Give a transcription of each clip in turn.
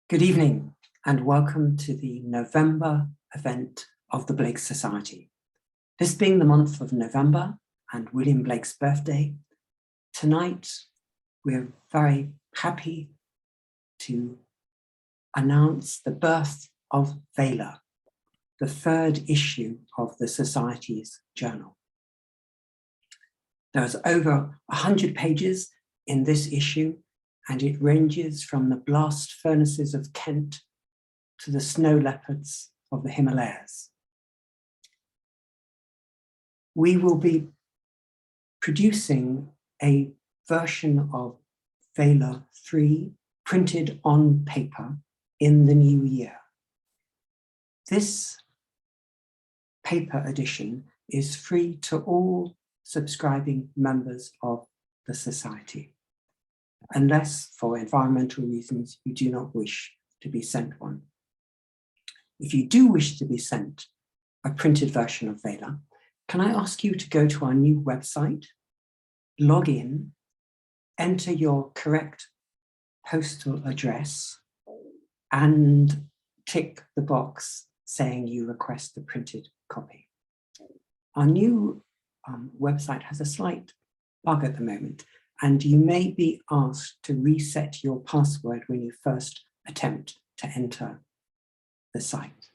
Good evening and welcome to the November event of the Blake Society. This being the month of November and William Blake's birthday, tonight we're very happy to announce the birth of VALA, the third issue of the Society's journal. There's over 100 pages in this issue, and it ranges from the blast furnaces of Kent to the snow leopards of the Himalayas. We will be producing a version of VALA 3 printed on paper in the new year. This paper edition is free to all subscribing members of the Society, unless for environmental reasons you do not wish to be sent one. If you do wish to be sent a printed version of VALA, can I ask you to go to our new website, log in, enter your correct postal address, and tick the box saying you request the printed copy. Our new website has a slight bug at the moment, and you may be asked to reset your password when you first attempt to enter the site.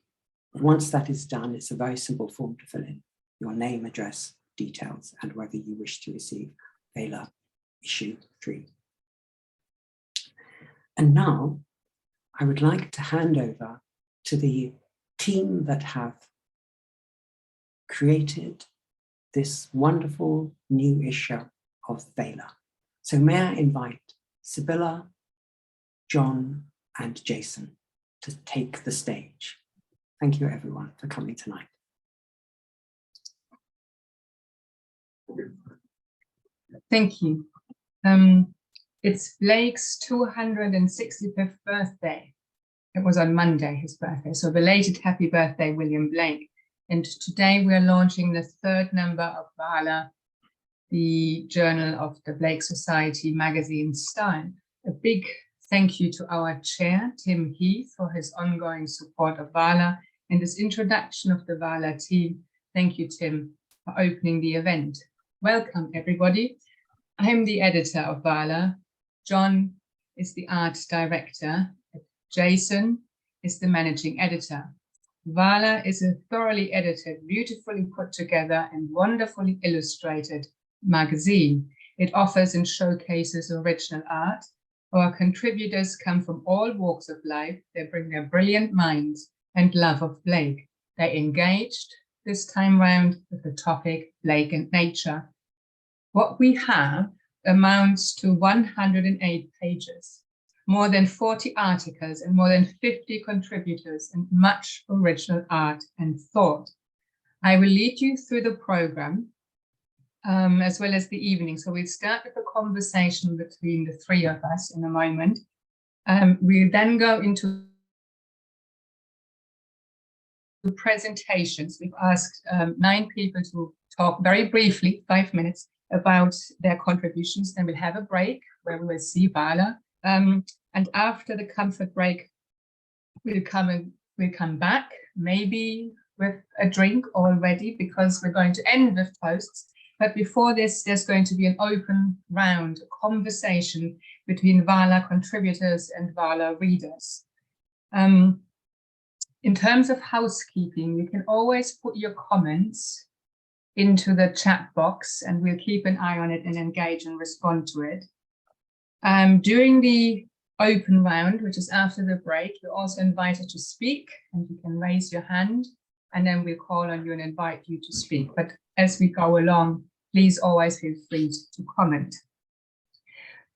Once that is done, it's a very simple form to fill in: your name, address, details, and whether you wish to receive VALA issue 3. And now I would like to hand over to the team that have created this wonderful new issue of VALA. So may I invite Sibylla, John, and Jason to take the stage. Thank you everyone for coming tonight. Thank you. It's Blake's 265th birthday. It was on Monday, his birthday. So belated happy birthday, William Blake. And today we're launching the third number of VALA, the Journal of the Blake Society magazine style. A big thank you to our chair, Tim Heath, for his ongoing support of VALA and his introduction of the VALA team. Thank you, Tim, for opening the event. Welcome, everybody. I'm the editor of VALA. John is the art director. Jason is the managing editor. VALA is a thoroughly edited, beautifully put together and wonderfully illustrated magazine. It offers and showcases original art. Our contributors come from all walks of life. They bring their brilliant minds and love of Blake. They engaged this time round with the topic Blake and nature. What we have amounts to 108 pages, more than 40 articles and more than 50 contributors and much original art and thought. I will lead you through the program as well as the evening. So we'll start with a conversation between the three of us in a moment. We'll then go into the presentations. We've asked 9 people to talk very briefly, 5 minutes, about their contributions. Then we'll have a break where we will see VALA. And after the comfort break, we'll come back, maybe with a drink already, because we're going to end with posts. But before this, there's going to be an open round, a conversation between VALA contributors and VALA readers. In terms of housekeeping, you can always put your comments into the chat box and we'll keep an eye on it and engage and respond to it. During the open round, which is after the break, you're also invited to speak and you can raise your hand and then we'll call on you and invite you to speak. But as we go along, please always feel free to comment.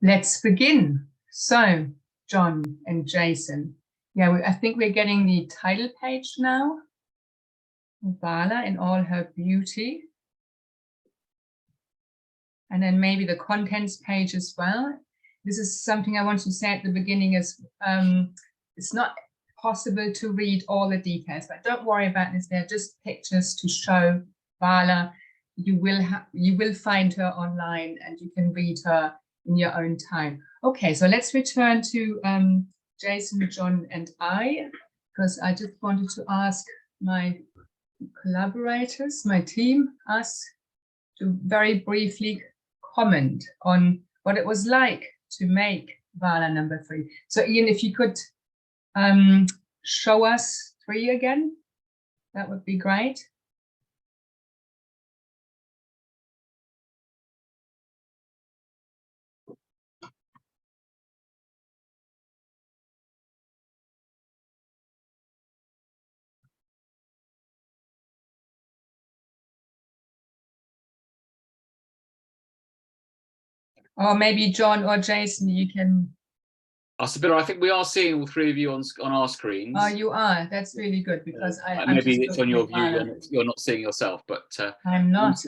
Let's begin. So, John and Jason, I think we're getting the title page now. VALA in all her beauty. And then maybe the contents page as well. This is something I want to say at the beginning is it's not possible to read all the details, but don't worry about this. They're just pictures to show VALA. You will find her online and you can read her in your own time. Okay, so let's return to Jason, John, and I, because I just wanted to ask my collaborators, my team, us, to very briefly comment on what it was like to make VALA number 3. So Ian, if you could show us 3 again, that would be great. Or maybe John or Jason, you can. Sibylla, I think we are seeing all 3 of you on our screens. Oh, you are. That's really good, because maybe it's on your view. You're not seeing yourself, but I'm not.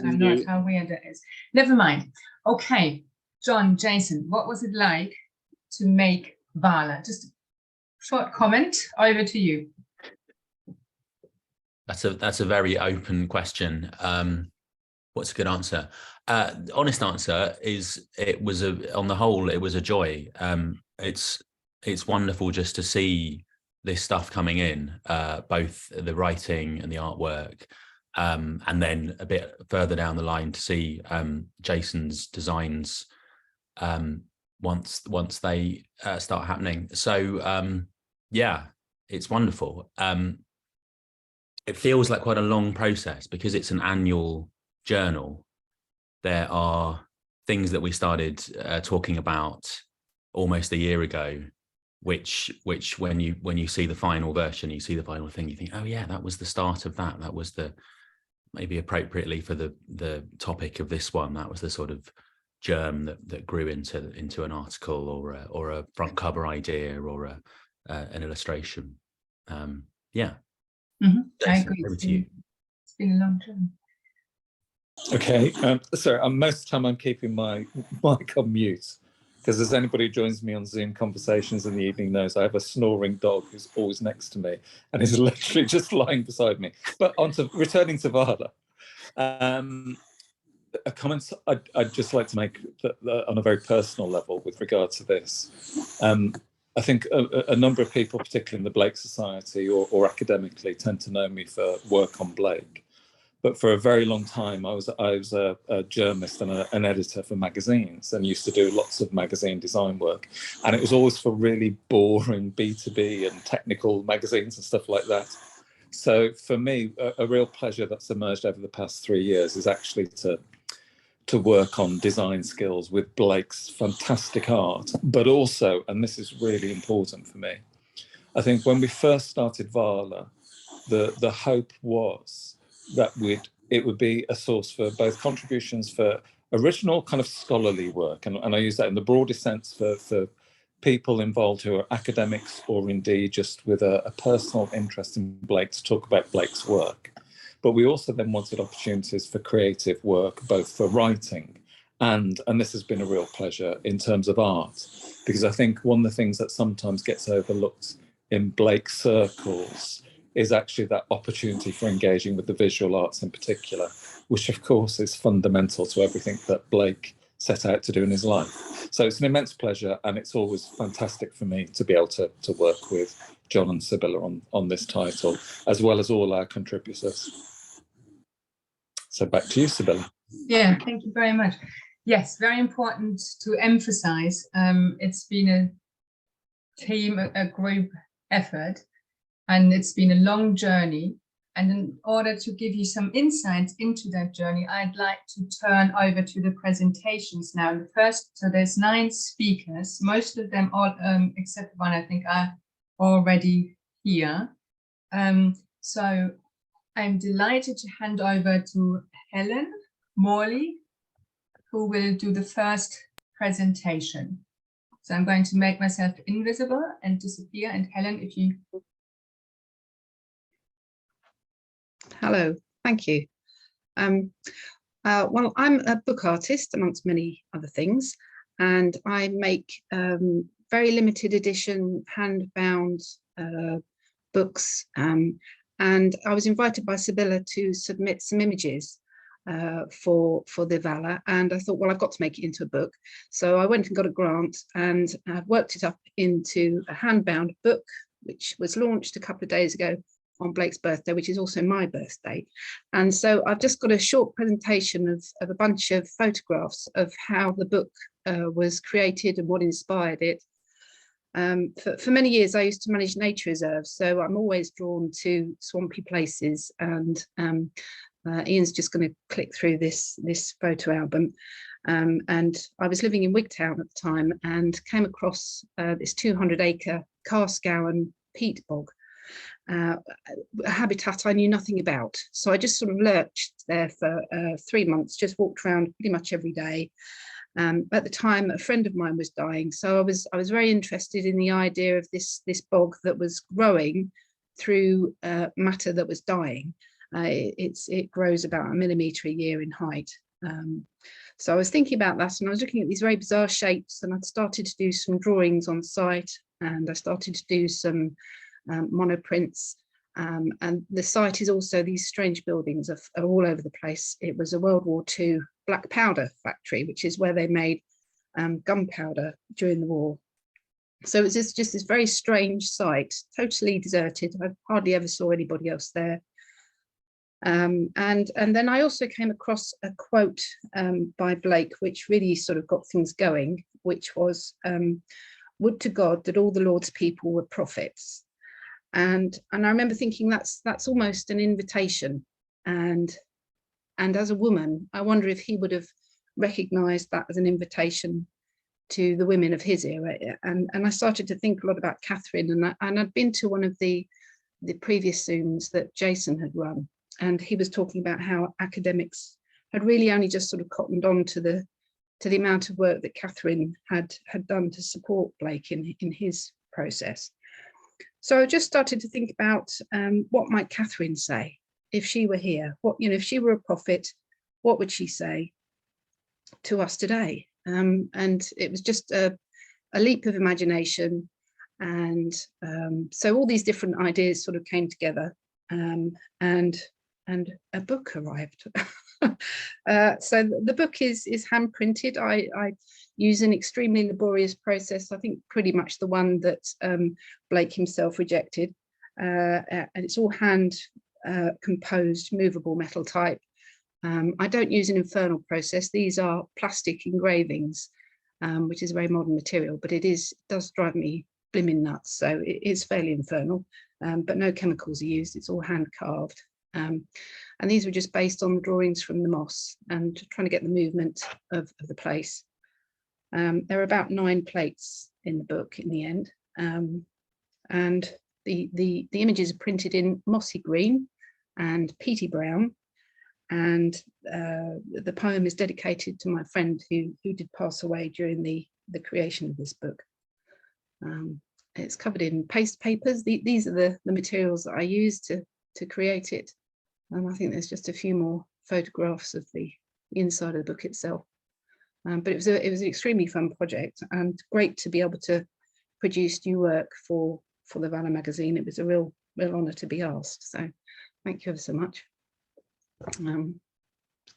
How weird it is. Never mind. Okay, John, Jason, what was it like to make VALA? Just a short comment. Over to you. That's a very open question. What's a good answer? Honest answer is on the whole, it was a joy. It's wonderful just to see this stuff coming in, both the writing and the artwork, and then a bit further down the line to see Jason's designs once they start happening. So yeah, it's wonderful. It feels like quite a long process because it's an annual journal. There are things that we started talking about almost a year ago, which when you see the final version, you see the final thing, you think, oh yeah, that was the start of that. That was the, maybe appropriately for the topic of this one, that was the sort of germ that grew into an article or a front cover idea or an illustration. Yeah. Mm-hmm. I Jason, agree. over to you. It's been a long time. Okay, sorry, most of the time I'm keeping my mic on mute, because as anybody who joins me on Zoom conversations in the evening knows, I have a snoring dog who's always next to me and is literally just lying beside me. But returning to VALA, a comment I'd just like to make on a very personal level with regard to this. I think a number of people, particularly in the Blake Society or academically, tend to know me for work on Blake. But for a very long time, I was a journalist and an editor for magazines and used to do lots of magazine design work. And it was always for really boring B2B and technical magazines and stuff like that. So for me, a real pleasure that's emerged over the past 3 years is actually to work on design skills with Blake's fantastic art, but also, and this is really important for me, I think when we first started VALA, the hope was that it would be a source for both contributions for original kind of scholarly work, and I use that in the broadest sense for people involved who are academics or indeed just with a personal interest in Blake to talk about Blake's work. But we also then wanted opportunities for creative work, both for writing and this has been a real pleasure in terms of art, because I think one of the things that sometimes gets overlooked in Blake circles is actually that opportunity for engaging with the visual arts in particular, which of course is fundamental to everything that Blake set out to do in his life. So it's an immense pleasure, and it's always fantastic for me to be able to work with John and Sibylla on this title, as well as all our contributors. So back to you, Sibylla. Yeah, thank you very much. Yes, very important to emphasize. It's been a team, a group effort, and it's been a long journey. And in order to give you some insights into that journey, I'd like to turn over to the presentations now. The first, so there's 9 speakers, most of them all, except one, I think, are already here. So I'm delighted to hand over to Helen Morley, who will do the first presentation. So I'm going to make myself invisible and disappear. And Helen, if you... Hello, thank you. Well, I'm a book artist amongst many other things, and I make very limited edition hand-bound books. And I was invited by Sibylla to submit some images. for the VALA, and I thought, well, I've got to make it into a book. So I went and got a grant and worked it up into a handbound book, which was launched a couple of days ago on Blake's birthday, which is also my birthday. And so I've just got a short presentation of a bunch of photographs of how the book was created and what inspired it. For many years, I used to manage nature reserves, so I'm always drawn to swampy places, and Ian's just going to click through this photo album. And I was living in Wigtown at the time and came across this 200-acre Carscowan peat bog, a habitat I knew nothing about. So I just sort of lurched there for 3 months, just walked around pretty much every day. At the time, a friend of mine was dying, so I was very interested in the idea of this bog that was growing through matter that was dying. It grows about 1 millimetre a year in height. So I was thinking about that, and I was looking at these very bizarre shapes, and I'd started to do some drawings on site, and I started to do some monoprints. And the site is also, these strange buildings are all over the place. It was a World War II black powder factory, which is where they made gunpowder during the war. So it's just this very strange site, totally deserted. I hardly ever saw anybody else there. And then I also came across a quote by Blake, which really sort of got things going, which was, "Would to God that all the Lord's people were prophets." And I remember thinking that's almost an invitation. And as a woman, I wonder if he would have recognized that as an invitation to the women of his era. And I started to think a lot about Catherine, and I'd been to one of the previous Zooms that Jason had run, and he was talking about how academics had really only just sort of cottoned on to the amount of work that Catherine had done to support Blake in his process. So I just started to think about what might Catherine say if she were here? What, if she were a prophet, what would she say to us today? And it was just a leap of imagination. And so all these different ideas sort of came together, and a book arrived. So the book is hand printed. I use an extremely laborious process, I think pretty much the one that Blake himself rejected. And it's all hand composed movable metal type. I don't use an infernal process. These are plastic engravings, which is a very modern material, but it does drive me blimmin' nuts. So it is fairly infernal, but no chemicals are used. It's all hand carved. And these were just based on the drawings from the moss and trying to get the movement of the place. There are about 9 plates in the book in the end. And the images are printed in mossy green and peaty brown. And the poem is dedicated to my friend who did pass away during the creation of this book. It's covered in paste papers. These are the materials that I used to create it. And I think there's just a few more photographs of the inside of the book itself. But it was an extremely fun project, and great to be able to produce new work for the VALA magazine. It was a real honour to be asked. So thank you ever so much.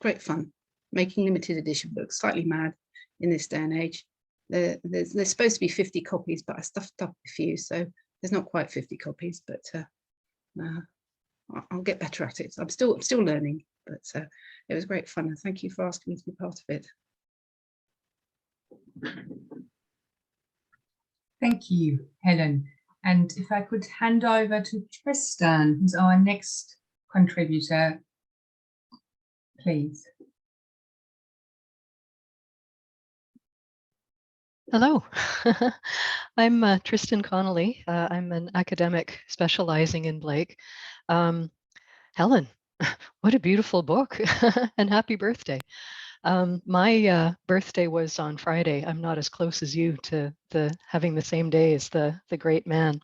Great fun making limited edition books, slightly mad in this day and age. There's supposed to be 50 copies, but I stuffed up a few, so there's not quite 50 copies, but I'll get better at it. I'm still learning, but it was great fun, and thank you for asking me to be part of it. Thank you, Helen. And if I could hand over to Tristan, who's our next contributor, please. Hello, I'm Tristan Connolly. I'm an academic specializing in Blake. Helen, what a beautiful book and happy birthday. My birthday was on Friday. I'm not as close as you to having the same day as the great man.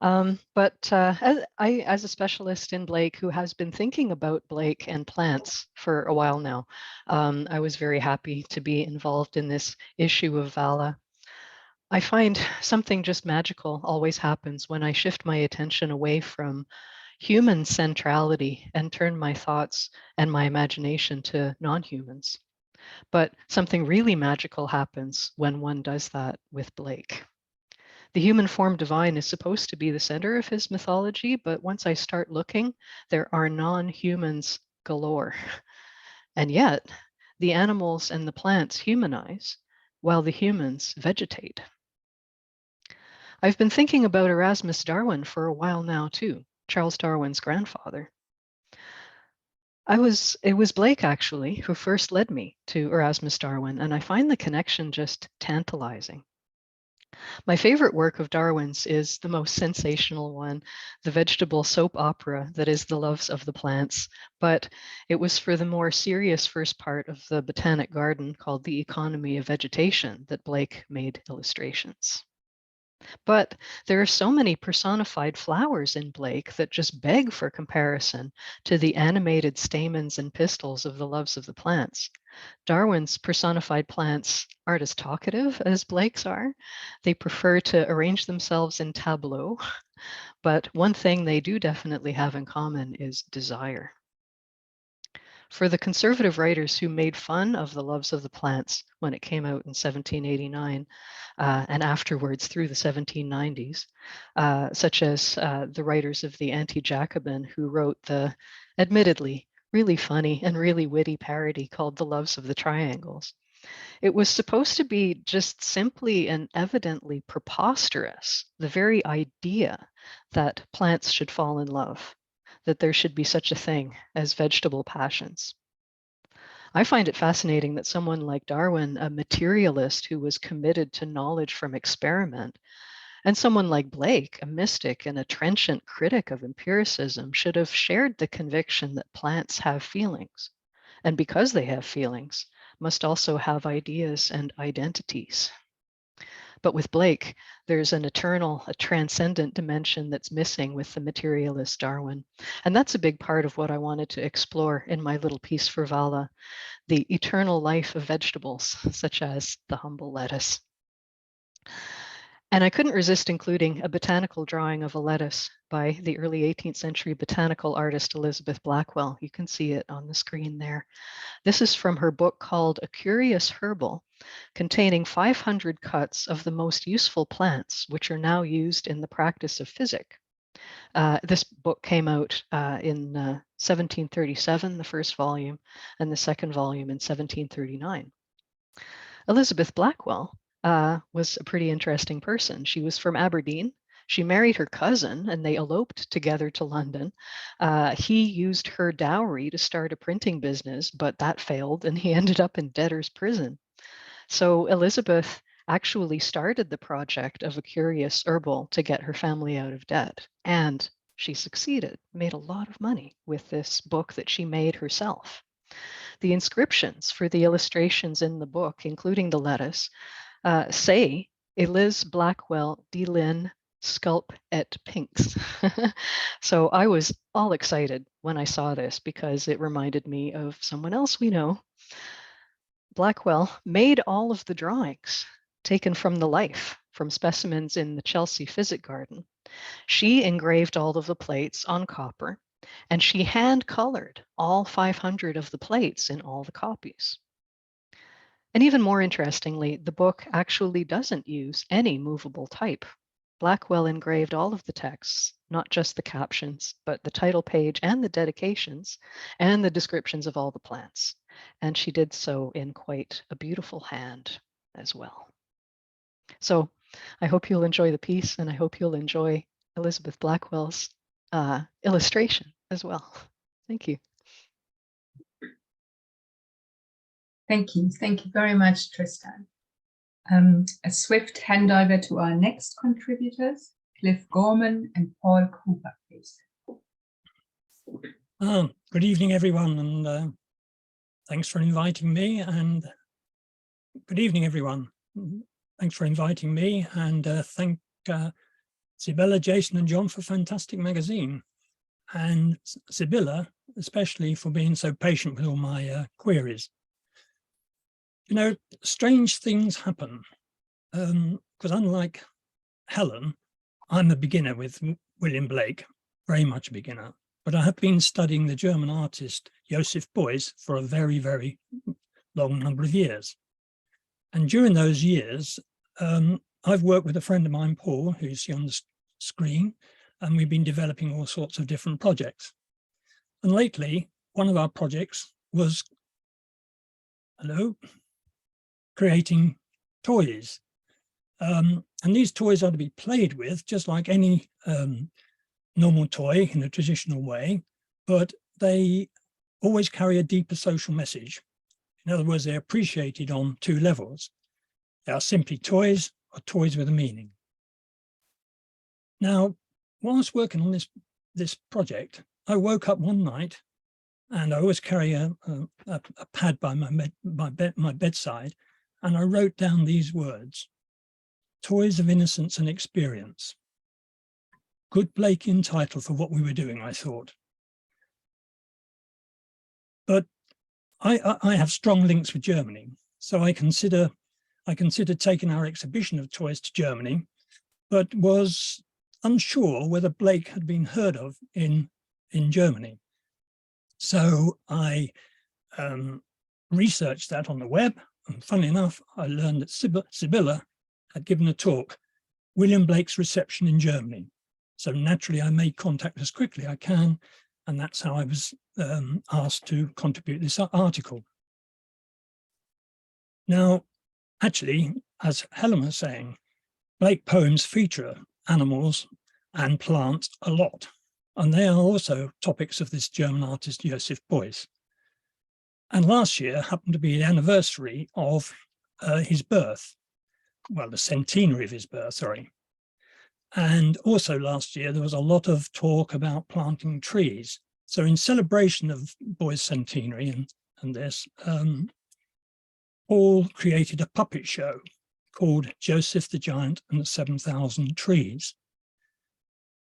But as a specialist in Blake who has been thinking about Blake and plants for a while now, I was very happy to be involved in this issue of VALA. I find something just magical always happens when I shift my attention away from human centrality and turn my thoughts and my imagination to non-humans. But something really magical happens when one does that with Blake. The human form divine is supposed to be the center of his mythology, but once I start looking, there are non-humans galore. And yet, the animals and the plants humanize, while the humans vegetate. I've been thinking about Erasmus Darwin for a while now too, Charles Darwin's grandfather. It was Blake actually who first led me to Erasmus Darwin, and I find the connection just tantalizing. My favorite work of Darwin's is the most sensational one, the vegetable soap opera that is The Loves of the Plants, but it was for the more serious first part of the Botanic Garden called The Economy of Vegetation that Blake made illustrations. But there are so many personified flowers in Blake that just beg for comparison to the animated stamens and pistils of The Loves of the Plants. Darwin's personified plants aren't as talkative as Blake's are. They prefer to arrange themselves in tableaux, but one thing they do definitely have in common is desire. For the conservative writers who made fun of The Loves of the Plants when it came out in 1789 and afterwards through the 1790s, such as the writers of the Anti-Jacobin who wrote the admittedly really funny and really witty parody called The Loves of the Triangles. It was supposed to be just simply and evidently preposterous, the very idea that plants should fall in love, that there should be such a thing as vegetable passions. I find it fascinating that someone like Darwin, a materialist who was committed to knowledge from experiment, and someone like Blake, a mystic and a trenchant critic of empiricism, should have shared the conviction that plants have feelings, and because they have feelings, must also have ideas and identities. But with Blake, there's an eternal, a transcendent dimension that's missing with the materialist Darwin. And that's a big part of what I wanted to explore in my little piece for VALA, the eternal life of vegetables, such as the humble lettuce. And I couldn't resist including a botanical drawing of a lettuce by the early 18th century botanical artist Elizabeth Blackwell. You can see it on the screen there. This is from her book called A Curious Herbal, containing 500 cuts of the most useful plants, which are now used in the practice of physic. This book came out in 1737, the first volume, and the second volume in 1739. Elizabeth Blackwell was a pretty interesting person. She was from Aberdeen. She married her cousin and they eloped together to London. He used her dowry to start a printing business, but that failed and he ended up in debtor's prison. So Elizabeth actually started the project of A Curious Herbal to get her family out of debt. And she succeeded, made a lot of money with this book that she made herself. The inscriptions for the illustrations in the book, including the lettuce, say Eliz Blackwell Delin Sculp et Pinks. So I was all excited when I saw this because it reminded me of someone else we know. Blackwell made all of the drawings taken from the life, from specimens in the Chelsea Physic Garden. She engraved all of the plates on copper, and she hand colored all 500 of the plates in all the copies. And even more interestingly, the book actually doesn't use any movable type. Blackwell engraved all of the texts, not just the captions, but the title page and the dedications and the descriptions of all the plants. And she did so in quite a beautiful hand as well. So I hope you'll enjoy the piece and I hope you'll enjoy Elizabeth Blackwell's illustration as well. Thank you. Thank you. Thank you very much, Tristan. A swift handover to our next contributors, Cliff Gorman and Paul Cooper, please. Good evening, everyone, and thanks for inviting me. And good evening, everyone. Thanks for inviting me, and thank Sibylla, Jason, and John for fantastic magazine, and Sibylla especially for being so patient with all my queries. You know, strange things happen because unlike Helen, I'm a beginner with William Blake. very much a beginner, but I have been studying the German artist Joseph Beuys for a very, very long number of years. And during those years, I've worked with a friend of mine, Paul, who you see on the screen, and we've been developing all sorts of different projects. And lately, one of our projects was, creating toys. And these toys are to be played with just like any normal toy in a traditional way, but they always carry a deeper social message. In other words, they're appreciated on two levels. They are simply toys or toys with a meaning. Now, whilst working on this project, I woke up one night, and I always carry a pad by my bedside, and I wrote down these words: toys of innocence and experience. Good Blakean title for what we were doing, I thought. But I have strong links with Germany, so I considered taking our exhibition of toys to Germany, but was unsure whether Blake had been heard of in Germany. So I researched that on the web, and funnily enough, I learned that Sibylla had given a talk, William Blake's Reception in Germany. So naturally, I made contact as quickly as I can, and that's how I was asked to contribute this article. Now, actually, as Helen was saying, Blake poems feature animals and plants a lot, and they are also topics of this German artist Joseph Beuys. And last year happened to be the anniversary of his birth, well, the centenary of his birth, sorry. And also last year, there was a lot of talk about planting trees. So in celebration of Beuys' centenary and this, Paul created a puppet show called Joseph the Giant and the 7,000 Trees.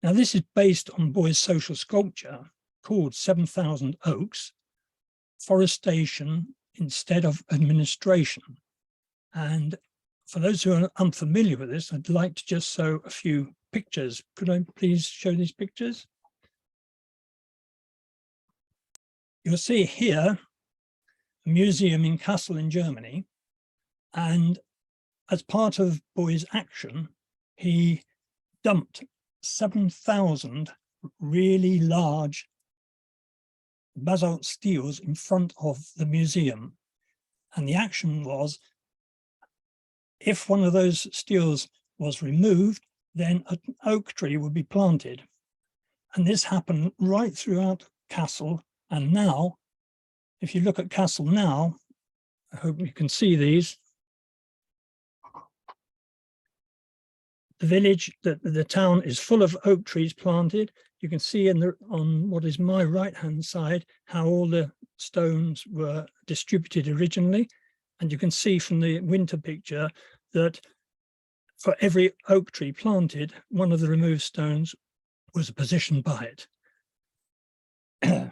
Now, this is based on Beuys' social sculpture called 7,000 Oaks, Forestation Instead of Administration. And for those who are unfamiliar with this, I'd like to just show a few pictures. Could I please show these pictures? You'll see here a museum in Kassel in Germany. And as part of Beuys' action, he dumped 7,000 really large basalt steels in front of the museum. And the action was, if one of those steels was removed, then an oak tree would be planted. And this happened right throughout Kassel. And now, if you look at Kassel now, I hope you can see these. The village, the town is full of oak trees planted. You can see on what is my right-hand side, how all the stones were distributed originally. And you can see from the winter picture that for every oak tree planted, one of the removed stones was positioned by it.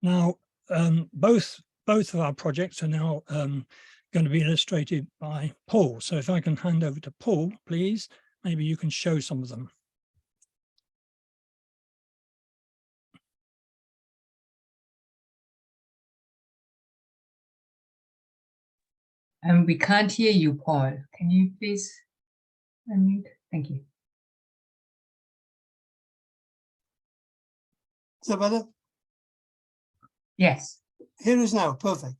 Now, both of our projects are now going to be illustrated by Paul. So if I can hand over to Paul, please, maybe you can show some of them. We can't hear you, Paul. Can you please unmute? Thank you. Is that better? Yes. Here is now, perfect.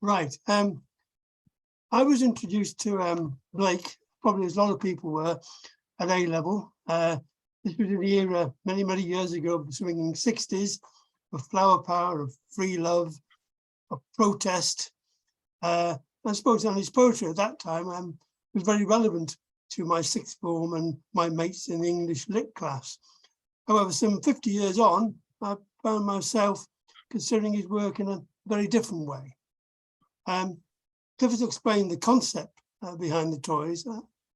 Right. I was introduced to Blake, probably as a lot of people were, at A level. This was in the era many, many years ago, the swinging 60s, of flower power, of free love, of protest. I suppose on his poetry at that time was very relevant to my sixth form and my mates in the English lit class. However, some 50 years on, I found myself considering his work in a very different way. To explain the concept behind the toys,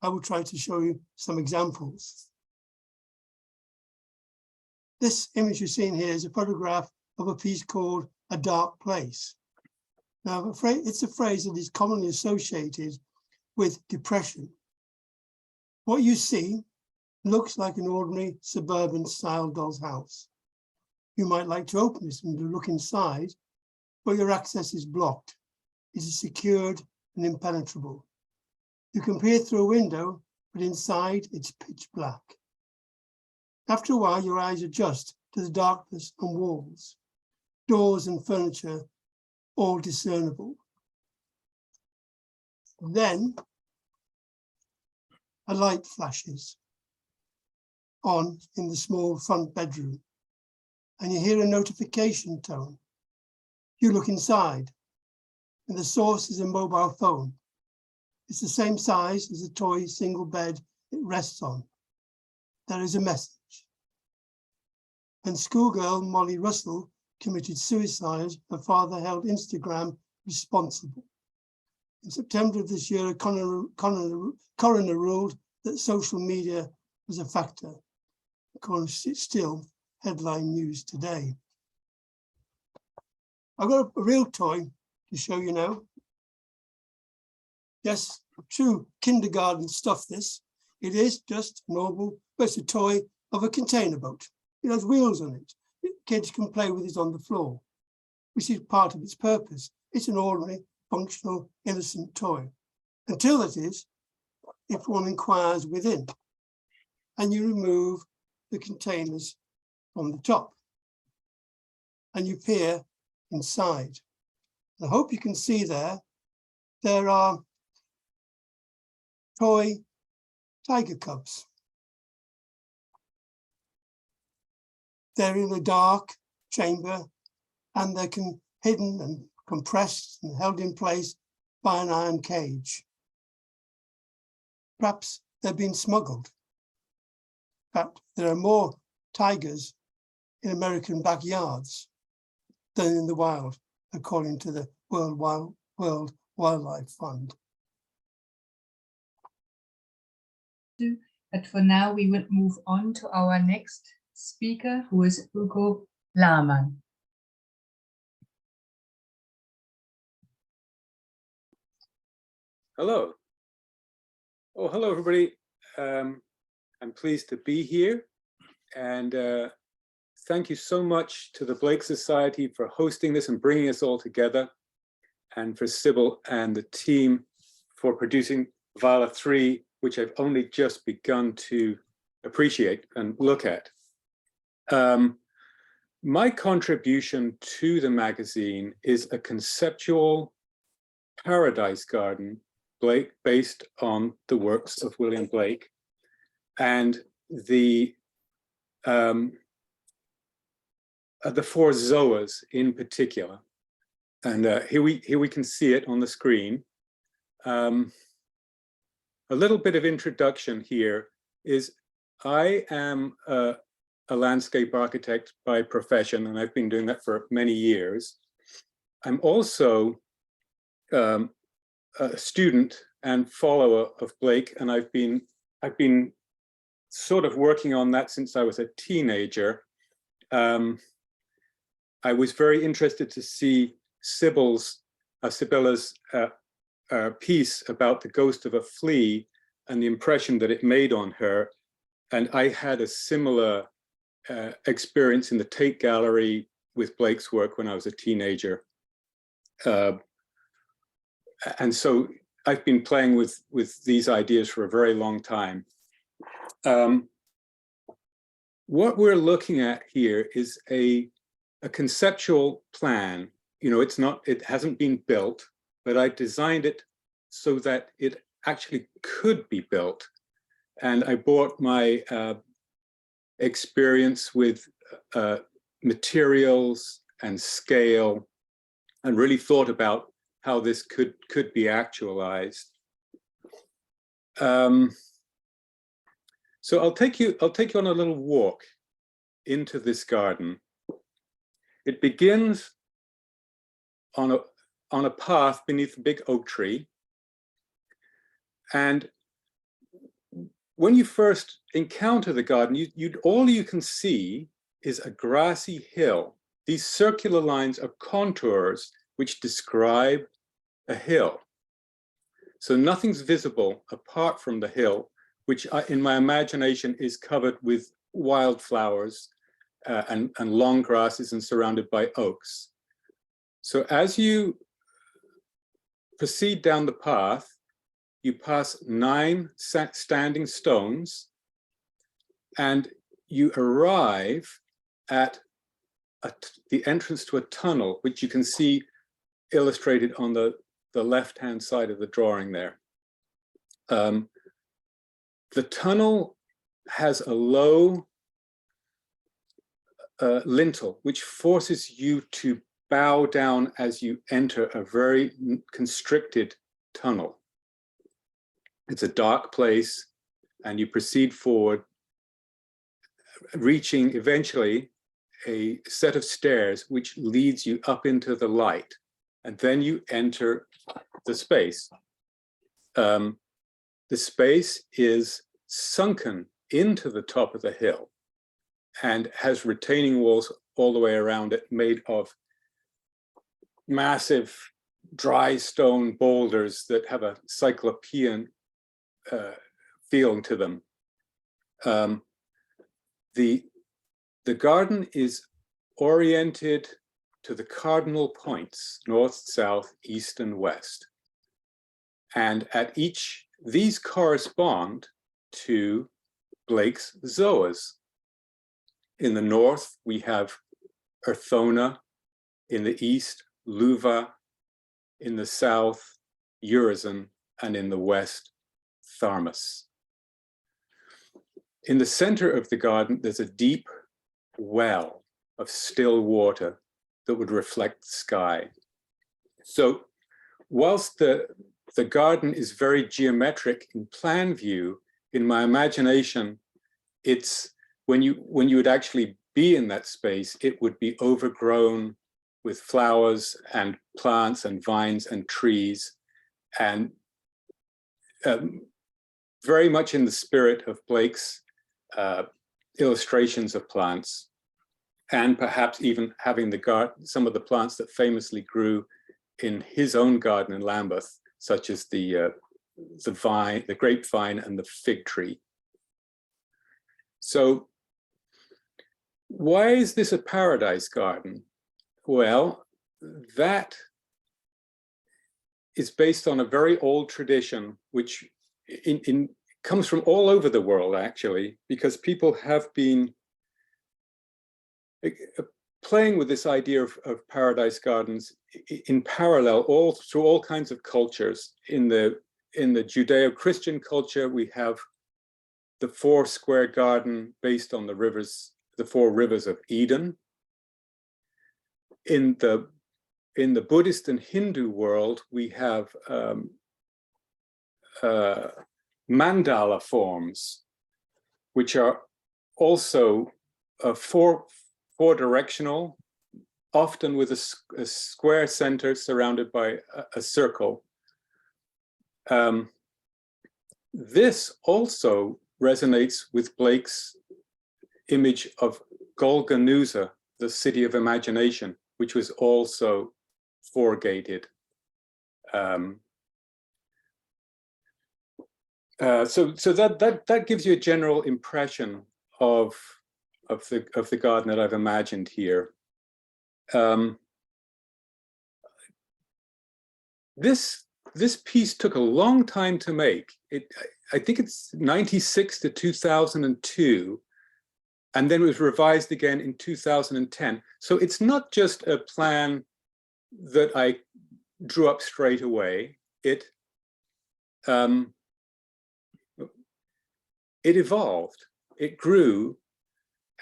I will try to show you some examples. This image you're seeing here is a photograph of a piece called A Dark Place. Now, it's a phrase that is commonly associated with depression. What you see Looks like an ordinary suburban style doll's house. You might like to open this and look inside, but your access is blocked. It is secured and impenetrable. You can peer through a window, but inside it's pitch black. After a while, your eyes adjust to the darkness and walls, doors and furniture, all discernible. Then a light flashes on in the small front bedroom, and you hear a notification tone. You look inside, and the source is a mobile phone. It's the same size as the toy single bed it rests on. There is a message. When schoolgirl Molly Russell committed suicide, her father held Instagram responsible. In September of this year, a coroner ruled that social media was a factor. Of course, it's still headline news today. I've got a real toy to show you now. Yes, true kindergarten stuff this. It is just normal, but it's a toy of a container boat. It has wheels on it. Kids can play with it on the floor, which is part of its purpose. It's an ordinary, functional, innocent toy. Until that is, if one inquires within, and you remove the containers from the top, and you peer inside. I hope you can see there are toy tiger cubs. They're in a dark chamber, and they're hidden and compressed and held in place by an iron cage. Perhaps they're being smuggled. In fact, there are more tigers in American backyards than in the wild, according to the World Wildlife Fund. But for now, we will move on to our next speaker, who is Hugo Lahmann. Hello. Oh, hello, everybody. I'm pleased to be here. And thank you so much to the Blake Society for hosting this and bringing us all together, and for Sybil and the team for producing VALA 3, which I've only just begun to appreciate and look at. My contribution to the magazine is a conceptual paradise garden based on the works of William Blake, and the four zoas in particular. And here we can see it on the screen. A little bit of introduction here is I am a landscape architect by profession, and I've been doing that for many years. I'm also a student and follower of Blake, and I've been sort of working on that since I was a teenager. I was very interested to see Sibylla's piece about the ghost of a flea and the impression that it made on her. And I had a similar experience in the Tate Gallery with Blake's work when I was a teenager. And so I've been playing with these ideas for a very long time. What we're looking at here is a conceptual plan. You know, it hasn't been built, but I designed it so that it actually could be built. And I brought my experience with materials and scale, and really thought about how this could be actualized. So I'll take you on a little walk into this garden. It begins on a path beneath a big oak tree. And when you first encounter the garden, all you can see is a grassy hill. These circular lines are contours which describe a hill. So nothing's visible apart from the hill, which in my imagination is covered with wildflowers and long grasses and surrounded by oaks. So as you proceed down the path, you pass 9 standing stones and you arrive at the entrance to a tunnel, which you can see illustrated on the left-hand side of the drawing there. The tunnel has a low lintel, which forces you to bow down as you enter a very constricted tunnel. It's a dark place, and you proceed forward, reaching eventually a set of stairs which leads you up into the light, and then you enter the space. The space is sunken into the top of the hill and has retaining walls all the way around it, made of massive dry stone boulders that have a cyclopean feeling to them. The garden is oriented to the cardinal points, north, south, east, and west. And at each, these correspond to Blake's zoas. In the north, we have Earthona. In the east, Luva. In the south, Urizen. And in the west, Tharmas. In the center of the garden, there's a deep well of still water that would reflect the sky. So whilst the garden is very geometric in plan view, in my imagination, it's when you would actually be in that space, it would be overgrown with flowers and plants and vines and trees, and very much in the spirit of Blake's illustrations of plants, and perhaps even having some of the plants that famously grew in his own garden in Lambeth, such as the vine, the grapevine, and the fig tree. So, why is this a paradise garden? Well, that is based on a very old tradition, which comes from all over the world, actually, because people have been playing with this idea of paradise gardens in parallel through all kinds of cultures. In the Judeo-Christian culture, we have the 4-square garden based on the 4 rivers of Eden. In the Buddhist and Hindu world, we have mandala forms, which are also four-directional, often with a square center surrounded by a circle. This also resonates with Blake's image of Golgonooza, the city of imagination, which was also four-gated. So that gives you a general impression of the garden that I've imagined here. This piece took a long time to make. I think it's 96 to 2002, and then it was revised again in 2010. So it's not just a plan that I drew up straight away. It evolved, it grew,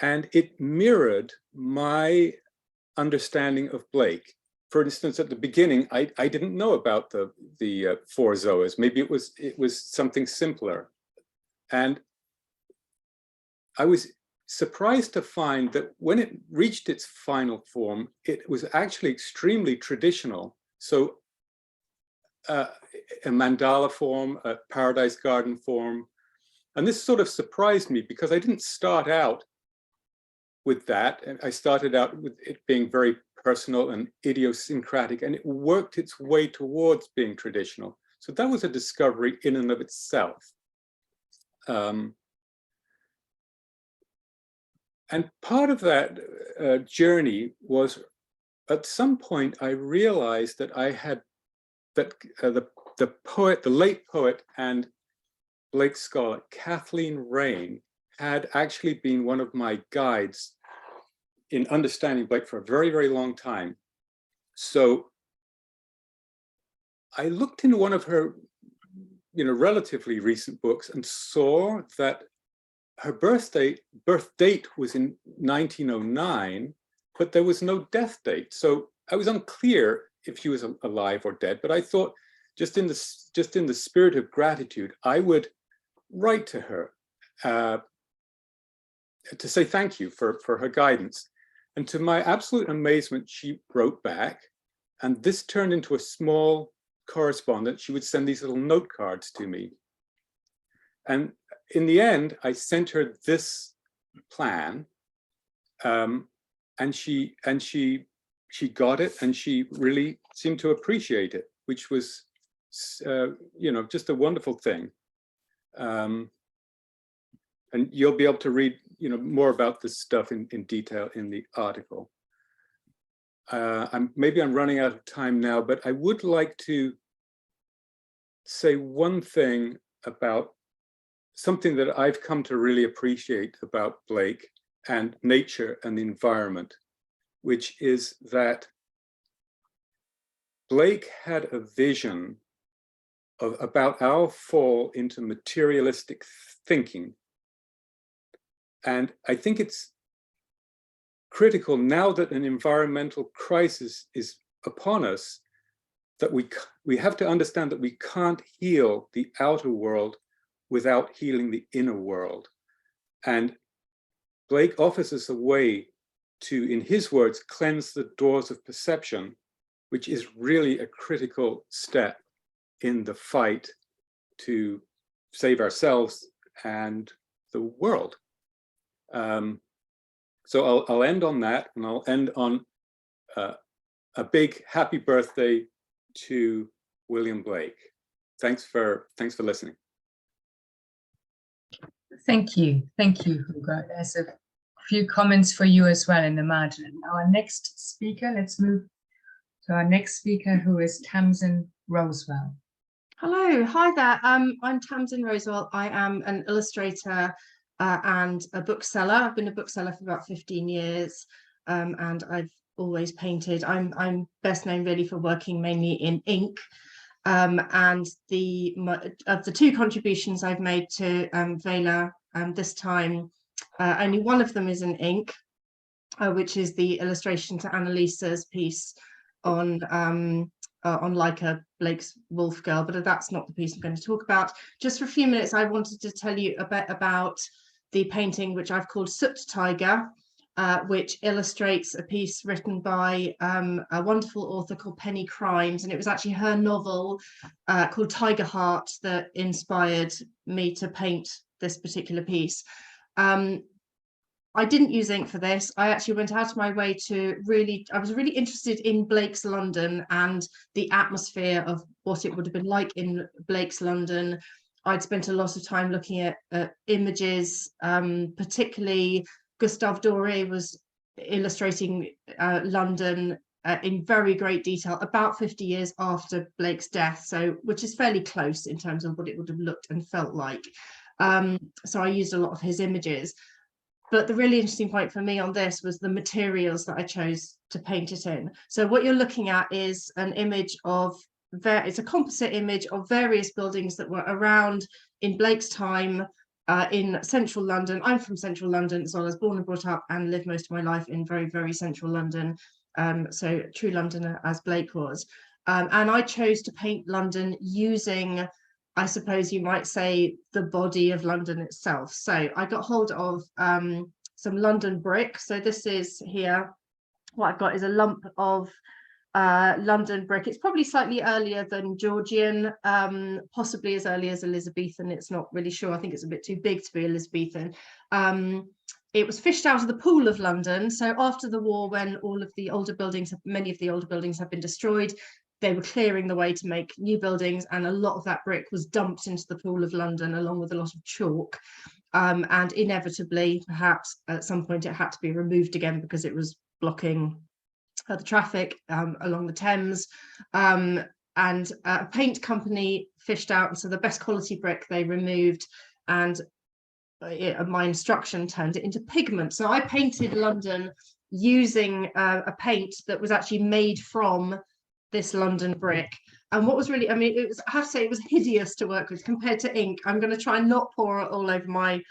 and it mirrored my understanding of Blake. For instance, at the beginning, I didn't know about the 4 zoas. Maybe it was something simpler, and I was surprised to find that when it reached its final form, it was actually extremely traditional. So a mandala form, a paradise garden form, and this sort of surprised me because I didn't start out with that. I started out with it being very personal and idiosyncratic, and it worked its way towards being traditional. So that was a discovery in and of itself. And part of that journey was, at some point, I realized that I had, that the poet, the late poet and Blake scholar, Kathleen Raine, had actually been one of my guides in understanding Blake for a very, very long time. So I looked into one of her, relatively recent books and saw that her birth date was in 1909, but there was no death date. So I was unclear if she was alive or dead, but I thought, just in the spirit of gratitude, I would write to her to say thank you for her guidance. And to my absolute amazement, she wrote back, and this turned into a small correspondence. She would send these little note cards to me. And in the end, I sent her this plan, and she got it, and she really seemed to appreciate it, which was, just a wonderful thing. And you'll be able to read, more about this stuff in detail in the article. Maybe I'm running out of time now, but I would like to say one thing about something that I've come to really appreciate about Blake and nature and the environment, which is that Blake had a vision about our fall into materialistic thinking. And I think it's critical now that an environmental crisis is upon us, that we have to understand that we can't heal the outer world without healing the inner world. And Blake offers us a way to, in his words, cleanse the doors of perception, which is really a critical step in the fight to save ourselves and the world. So I'll end on that, and I'll end on a big happy birthday to William Blake. Thanks for listening. Thank you, Hugo. There's a few comments for you as well in the margin. Our next speaker, let's move to our next speaker, who is Tamsin Rosewell. Hello, hi there. I'm Tamsin Rosewell. I am an illustrator and a bookseller. I've been a bookseller for about 15 years, and I've always painted. I'm best known really for working mainly in ink. And of the two contributions I've made to VALA this time, only one of them is in ink, which is the illustration to Annalisa's piece on Leica, Blake's Wolf Girl, but that's not the piece I'm going to talk about. Just for a few minutes, I wanted to tell you a bit about the painting which I've called Soot Tiger, which illustrates a piece written by a wonderful author called Penny Crimes, and it was actually her novel called Tiger Heart that inspired me to paint this particular piece. I didn't use ink for this. I actually went out of my way to I was really interested in Blake's London and the atmosphere of what it would have been like in Blake's London. I'd spent a lot of time looking at images, particularly Gustave Doré was illustrating London in very great detail about 50 years after Blake's death, which is fairly close in terms of what it would have looked and felt like. So I used a lot of his images. But the really interesting point for me on this was the materials that I chose to paint it in. So what you're looking at is an image of, it's a composite image of various buildings that were around in Blake's time in central London. I'm from central London, so I was born and brought up and lived most of my life in very, very central London. So true Londoner as Blake was. And I chose to paint London using, I suppose you might say, the body of London itself. So I got hold of some London brick. So this is here, what I've got is a lump of London brick. It's probably slightly earlier than Georgian, possibly as early as Elizabethan. It's not really sure. I think it's a bit too big to be Elizabethan. It was fished out of the Pool of London. So after the war, when all of the older buildings, many of the older buildings have been destroyed, they were clearing the way to make new buildings, and a lot of that brick was dumped into the Pool of London along with a lot of chalk. And inevitably, perhaps at some point, it had to be removed again because it was blocking the traffic along the Thames. And a paint company fished out, and so the best quality brick they removed, and my instruction turned it into pigment. So I painted London using a paint that was actually made from this London brick. And what was really, I mean, it was, I have to say, it was hideous to work with compared to ink. I'm going to try and not pour it all over my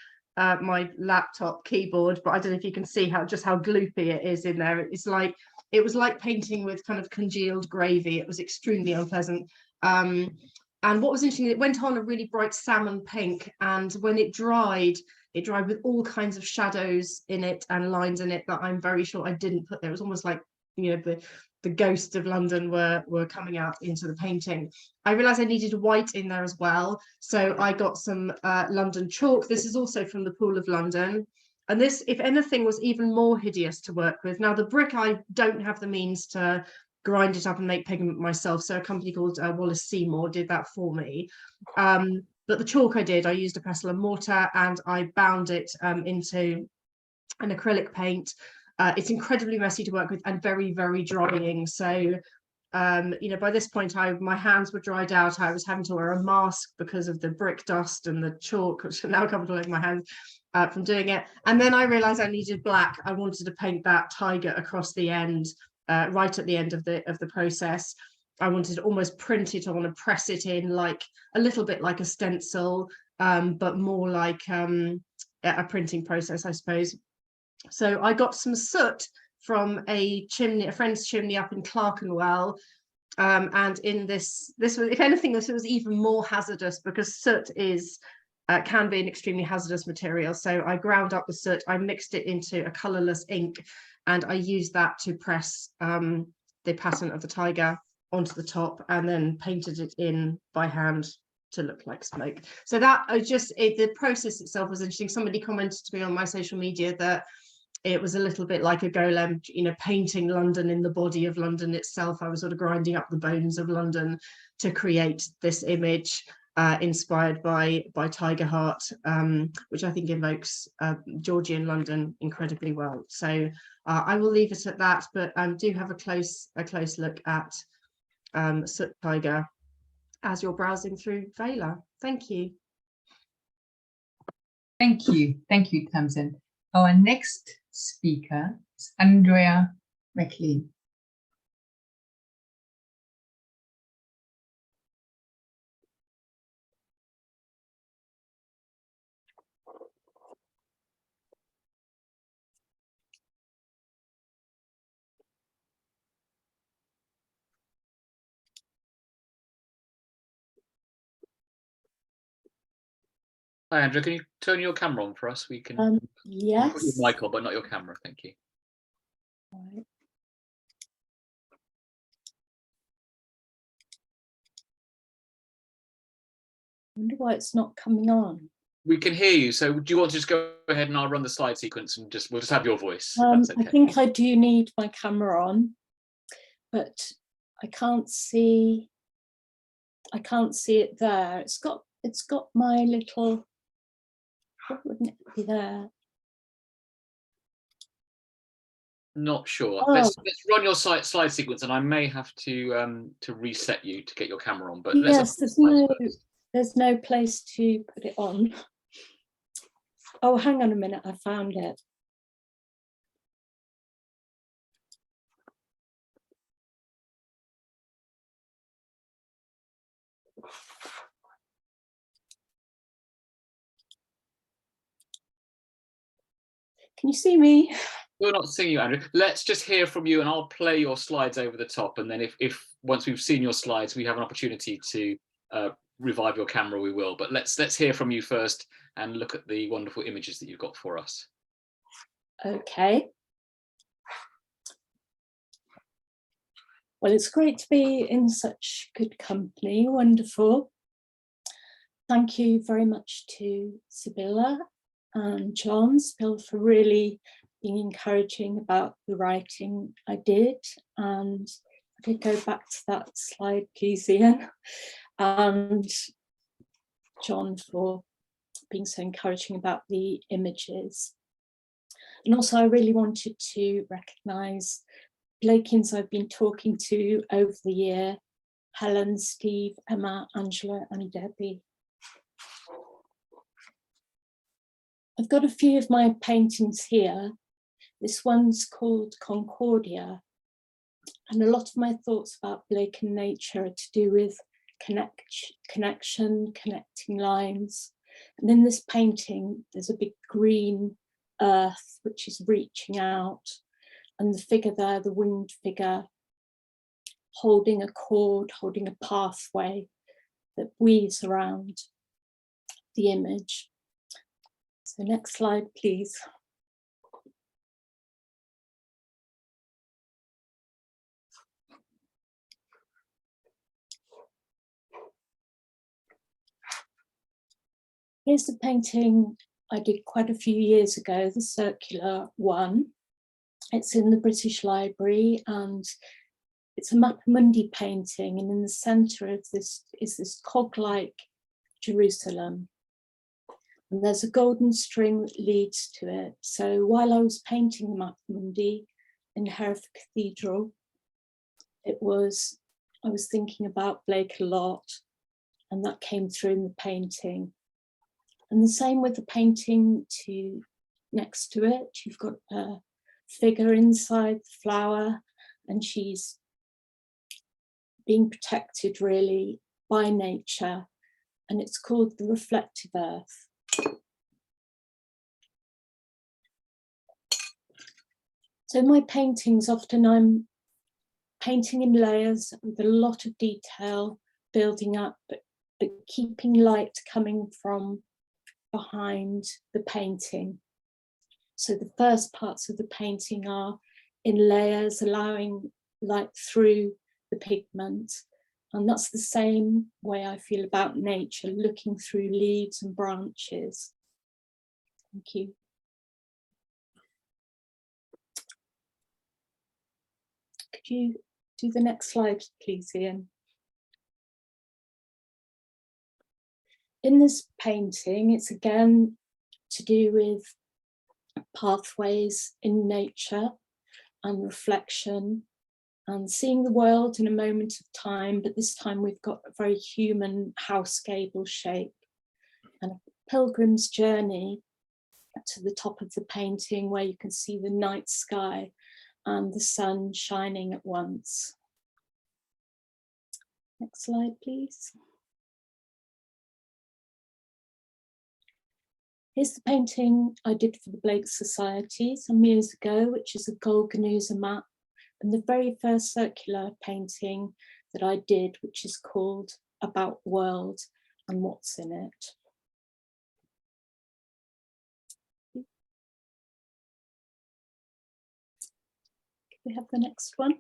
my laptop keyboard, but I don't know if you can see how gloopy it is in there. It's like, it was like painting with kind of congealed gravy. It was extremely unpleasant. And what was interesting, it went on a really bright salmon pink, and when it dried with all kinds of shadows in it and lines in it that I'm very sure I didn't put there. It was almost like, you know, the ghosts of London were coming out into the painting. I realized I needed white in there as well, so I got some London chalk. This is also from the Pool of London, and this, if anything, was even more hideous to work with. Now the brick, I don't have the means to grind it up and make pigment myself, so a company called Wallace Seymour did that for me. But the chalk I used a pestle and mortar, and I bound it into an acrylic paint. It's incredibly messy to work with and very, very drying. So, you know, by this point, my hands were dried out. I was having to wear a mask because of the brick dust and the chalk, which are now covered all over my hands from doing it. And then I realized I needed black. I wanted to paint that tiger across the end, right at the end of the process. I wanted to almost print it on and press it in, like a little bit like a stencil, but more like a printing process, I suppose. So I got some soot from a friend's chimney up in Clerkenwell, and in this was, if anything, this was even more hazardous because soot can be an extremely hazardous material. So I ground up the soot, I mixed it into a colourless ink, and I used that to press the pattern of the tiger onto the top, and then painted it in by hand to look like smoke. So that the process itself was interesting. Somebody commented to me on my social media that it was a little bit like a golem, you know, painting London in the body of London itself. I was sort of grinding up the bones of London to create this image inspired by Tiger Heart, which I think evokes Georgian London incredibly well. So I will leave it at that, but do have a close look at Soot Tiger as you're browsing through VALA. Thank you. Thank you, Tamsin. Our next speaker is Andrea McLean. Hi, Andrew. Can you turn your camera on for us? We can. Yes. Put your mic on, but not your camera. Thank you. Right. I wonder why it's not coming on. We can hear you. So do you want to just go ahead and I'll run the slide sequence and we'll just have your voice. If that's okay. I think I do need my camera on, but I can't see it there. It's got my little, why wouldn't it be there? Not sure. Oh. Let's run your slide sequence, and I may have to reset you to get your camera on. But yes, there's no place to put it on. Oh, hang on a minute, I found it. Can you see me? We're not seeing you, Andrew. Let's just hear from you, and I'll play your slides over the top. And then if once we've seen your slides, we have an opportunity to revive your camera, we will. But let's hear from you first and look at the wonderful images that you've got for us. Okay. Well, it's great to be in such good company. Wonderful. Thank you very much to Sibylla and John Spill for really being encouraging about the writing I did, and I could go back to that slide, please, Ian, and John for being so encouraging about the images. And also I really wanted to recognise Blakins I've been talking to over the year, Helen, Steve, Emma, Angela and Debbie. I've got a few of my paintings here. This one's called Concordia. And a lot of my thoughts about Blake and nature are to do with connection, connecting lines. And in this painting, there's a big green earth, which is reaching out. And the figure there, the winged figure, holding a cord, holding a pathway that weaves around the image. So next slide, please. Here's the painting I did quite a few years ago, the circular one. It's in the British Library and it's a Mapamundi painting, and in the centre of this is this cog-like Jerusalem. And there's a golden string that leads to it. So while I was painting the Mapamundi in Hereford Cathedral, I was thinking about Blake a lot, and that came through in the painting. And the same with the painting next to it. You've got a figure inside the flower, and she's being protected really by nature, and it's called The Reflective Earth. So in my paintings, often I'm painting in layers with a lot of detail building up, but keeping light coming from behind the painting. So the first parts of the painting are in layers, allowing light through the pigment. And that's the same way I feel about nature, looking through leaves and branches. Thank you. Could you do the next slide, please, Ian? In this painting, it's again to do with pathways in nature and reflection and seeing the world in a moment of time, but this time we've got a very human house gable shape and a pilgrim's journey to the top of the painting where you can see the night sky and the sun shining at once. Next slide, please. Here's the painting I did for the Blake Society some years ago, which is a Golgonooza map, and the very first circular painting that I did, which is called About World and What's in It. Can we have the next one?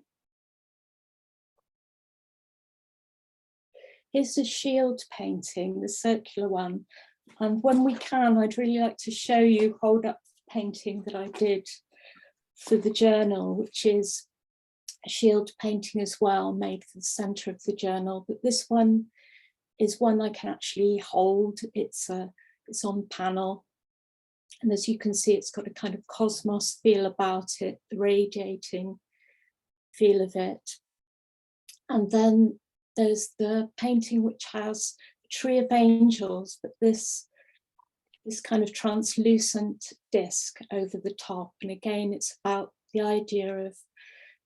Here's the shield painting, the circular one. And when we can, I'd really like to show you, hold up the painting that I did for the journal, which is a shield painting as well, made for the centre of the journal. But this one is one I can actually hold. It's on panel. And as you can see, it's got a kind of cosmos feel about it, the radiating feel of it. And then there's the painting which has a tree of angels, but this kind of translucent disc over the top. And again, it's about the idea of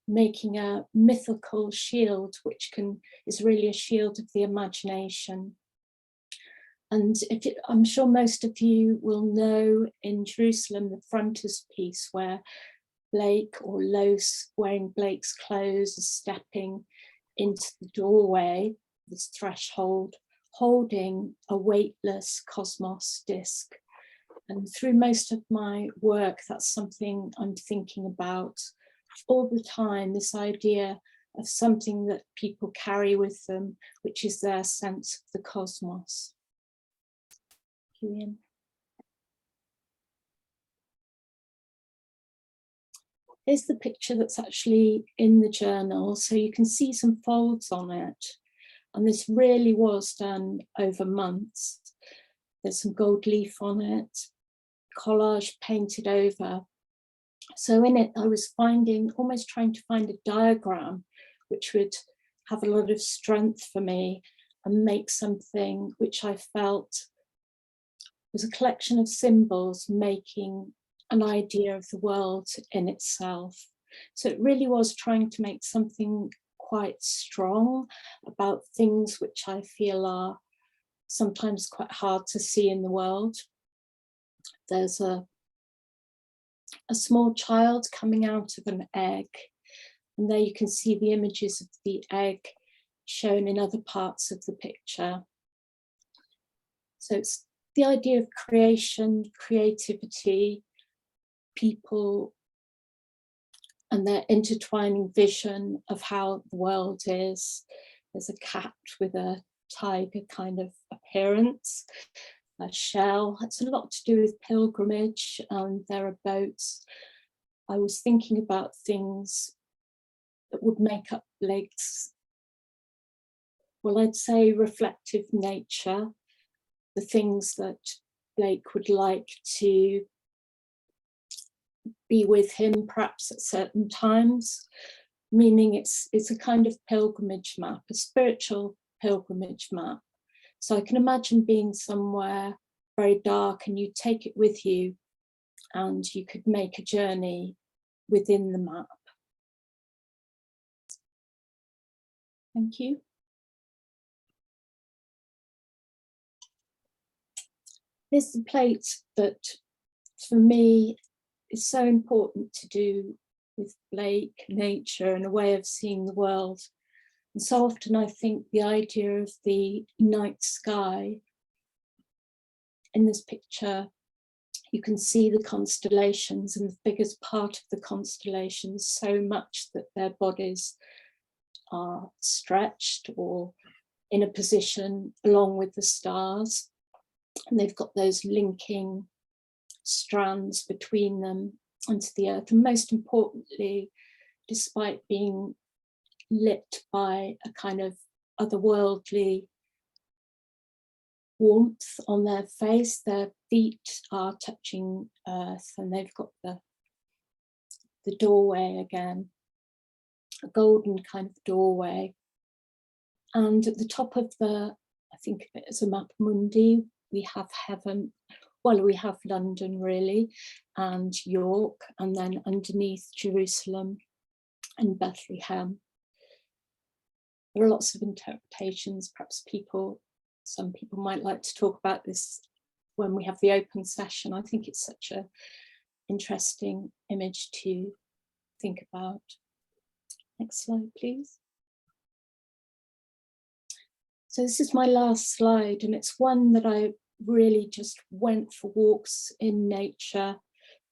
making a mythical shield, which is really a shield of the imagination. And I'm sure most of you will know in Jerusalem, the frontispiece where Blake or Los, wearing Blake's clothes, is stepping into the doorway, this threshold, holding a weightless cosmos disc. And through most of my work, that's something I'm thinking about all the time, this idea of something that people carry with them, which is their sense of the cosmos. Thank you, Ian. Here's the picture that's actually in the journal. So you can see some folds on it. And this really was done over months. There's some gold leaf on it, collage painted over. So in it, I was almost trying to find a diagram which would have a lot of strength for me and make something which I felt was a collection of symbols making an idea of the world in itself. So it really was trying to make something quite strong about things which I feel are sometimes quite hard to see in the world. There's a small child coming out of an egg, and there you can see the images of the egg shown in other parts of the picture. So it's the idea of creation, creativity, people, and their intertwining vision of how the world is. There's a cat with a tiger kind of appearance, a shell. It's a lot to do with pilgrimage, and there are boats. I was thinking about things that would make up Blake's, well, I'd say reflective nature, the things that Blake would like to be with him perhaps at certain times, meaning it's a kind of pilgrimage map, a spiritual pilgrimage map. So I can imagine being somewhere very dark and you take it with you and you could make a journey within the map. Thank you. Here's the plate that for me is so important to do with Blake, nature, and a way of seeing the world. And so often I think the idea of the night sky, in this picture, you can see the constellations, and the figures part of the constellations so much that their bodies are stretched or in a position along with the stars. And they've got those linking strands between them onto the earth. And most importantly, despite being lit by a kind of otherworldly warmth on their face, their feet are touching earth, and they've got the doorway again, a golden kind of doorway. And at the top of the, I think of it as a map mundi, we have heaven, well, we have London really, and York, and then underneath Jerusalem and Bethlehem. There are lots of interpretations, perhaps some people might like to talk about this when we have the open session. I think it's such an interesting image to think about. Next slide, please. So this is my last slide, and it's one that I really just went for walks in nature,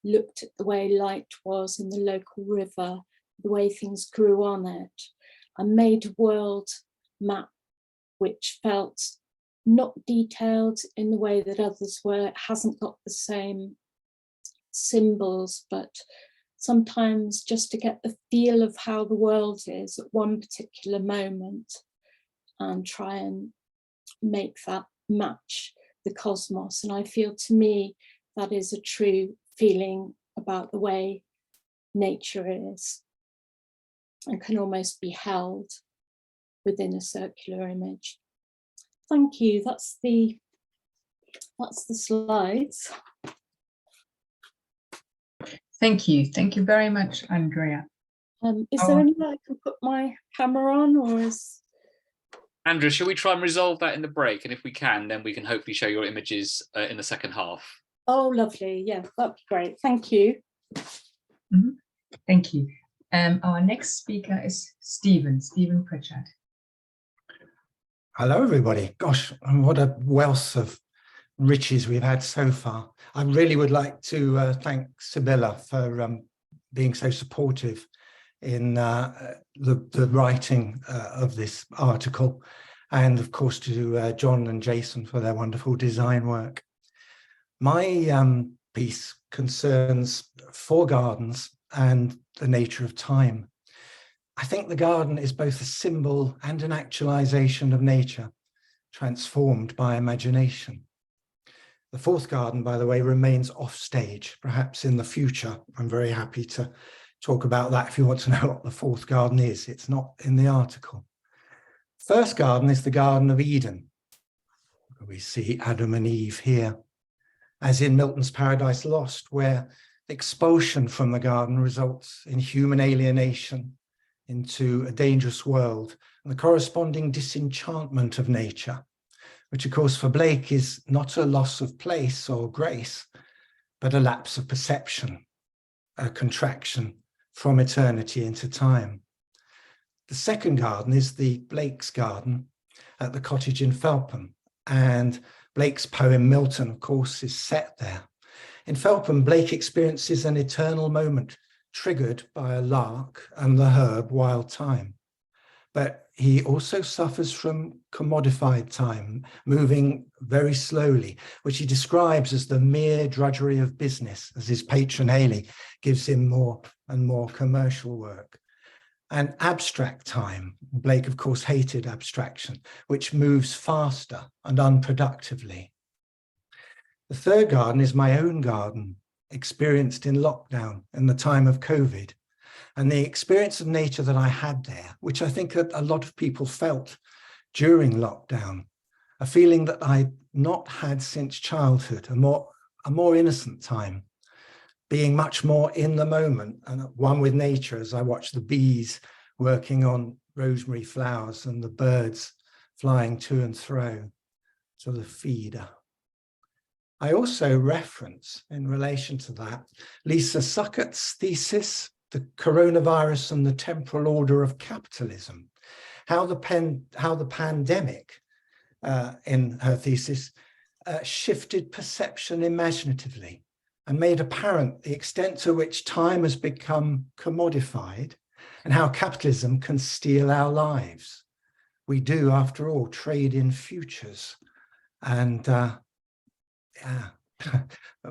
looked at the way light was in the local river, the way things grew on it. I made a world map which felt not detailed in the way that others were. It hasn't got the same symbols, but sometimes just to get the feel of how the world is at one particular moment and try and make that match the cosmos. And I feel, to me, that is a true feeling about the way nature is and can almost be held within a circular image. Thank you. That's the slides. Thank you very much, Andrea. Is there any way I can put my camera on, or is... Andrea, shall we try and resolve that in the break? And if we can, then we can hopefully show your images in the second half. Oh, lovely. Yeah, that'd be great. Thank you. Mm-hmm. Thank you. Our next speaker is Stephen Pritchard. Hello, everybody. Gosh, what a wealth of riches we've had so far. I really would like to thank Sibylla for being so supportive in the writing of this article, and of course to John and Jason for their wonderful design work. My piece concerns 4 gardens and the nature of time. I think the garden is both a symbol and an actualization of nature, transformed by imagination. The fourth garden, by the way, remains off stage, perhaps in the future. I'm very happy to talk about that if you want to know what the fourth garden is. It's not in the article. First garden is the Garden of Eden. We see Adam and Eve here, as in Milton's Paradise Lost, where expulsion from the garden results in human alienation into a dangerous world and the corresponding disenchantment of nature, which of course for Blake is not a loss of place or grace, but a lapse of perception, a contraction from eternity into time. The second garden is the Blake's garden at the cottage in Felpham, and Blake's poem Milton, of course, is set there. In Felpham, Blake experiences an eternal moment triggered by a lark and the herb wild thyme. But he also suffers from commodified time, moving very slowly, which he describes as the mere drudgery of business, as his patron Haley gives him more and more commercial work. And abstract time, Blake of course hated abstraction, which moves faster and unproductively. The third garden is my own garden, experienced in lockdown in the time of COVID. And the experience of nature that I had there, which I think a lot of people felt during lockdown, a feeling that I'd not had since childhood, a more innocent time, being much more in the moment and one with nature as I watched the bees working on rosemary flowers and the birds flying to and fro to the feeder. I also reference, in relation to that, Lisa Suckett's thesis, The Coronavirus and the Temporal Order of Capitalism, how the pandemic, in her thesis, shifted perception imaginatively and made apparent the extent to which time has become commodified and how capitalism can steal our lives. We do, after all, trade in futures, and but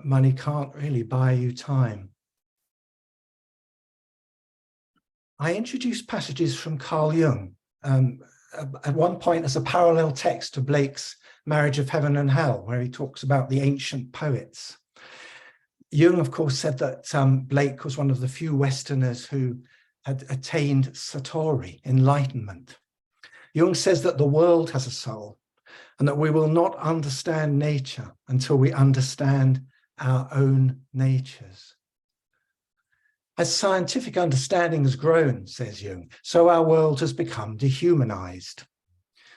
money can't really buy you time. I introduced passages from Carl Jung at one point as a parallel text to Blake's Marriage of Heaven and Hell, where he talks about the ancient poets. Jung, of course, said that Blake was one of the few Westerners who had attained satori, enlightenment. Jung says that the world has a soul and that we will not understand nature until we understand our own natures. As scientific understanding has grown, says Jung, so our world has become dehumanized.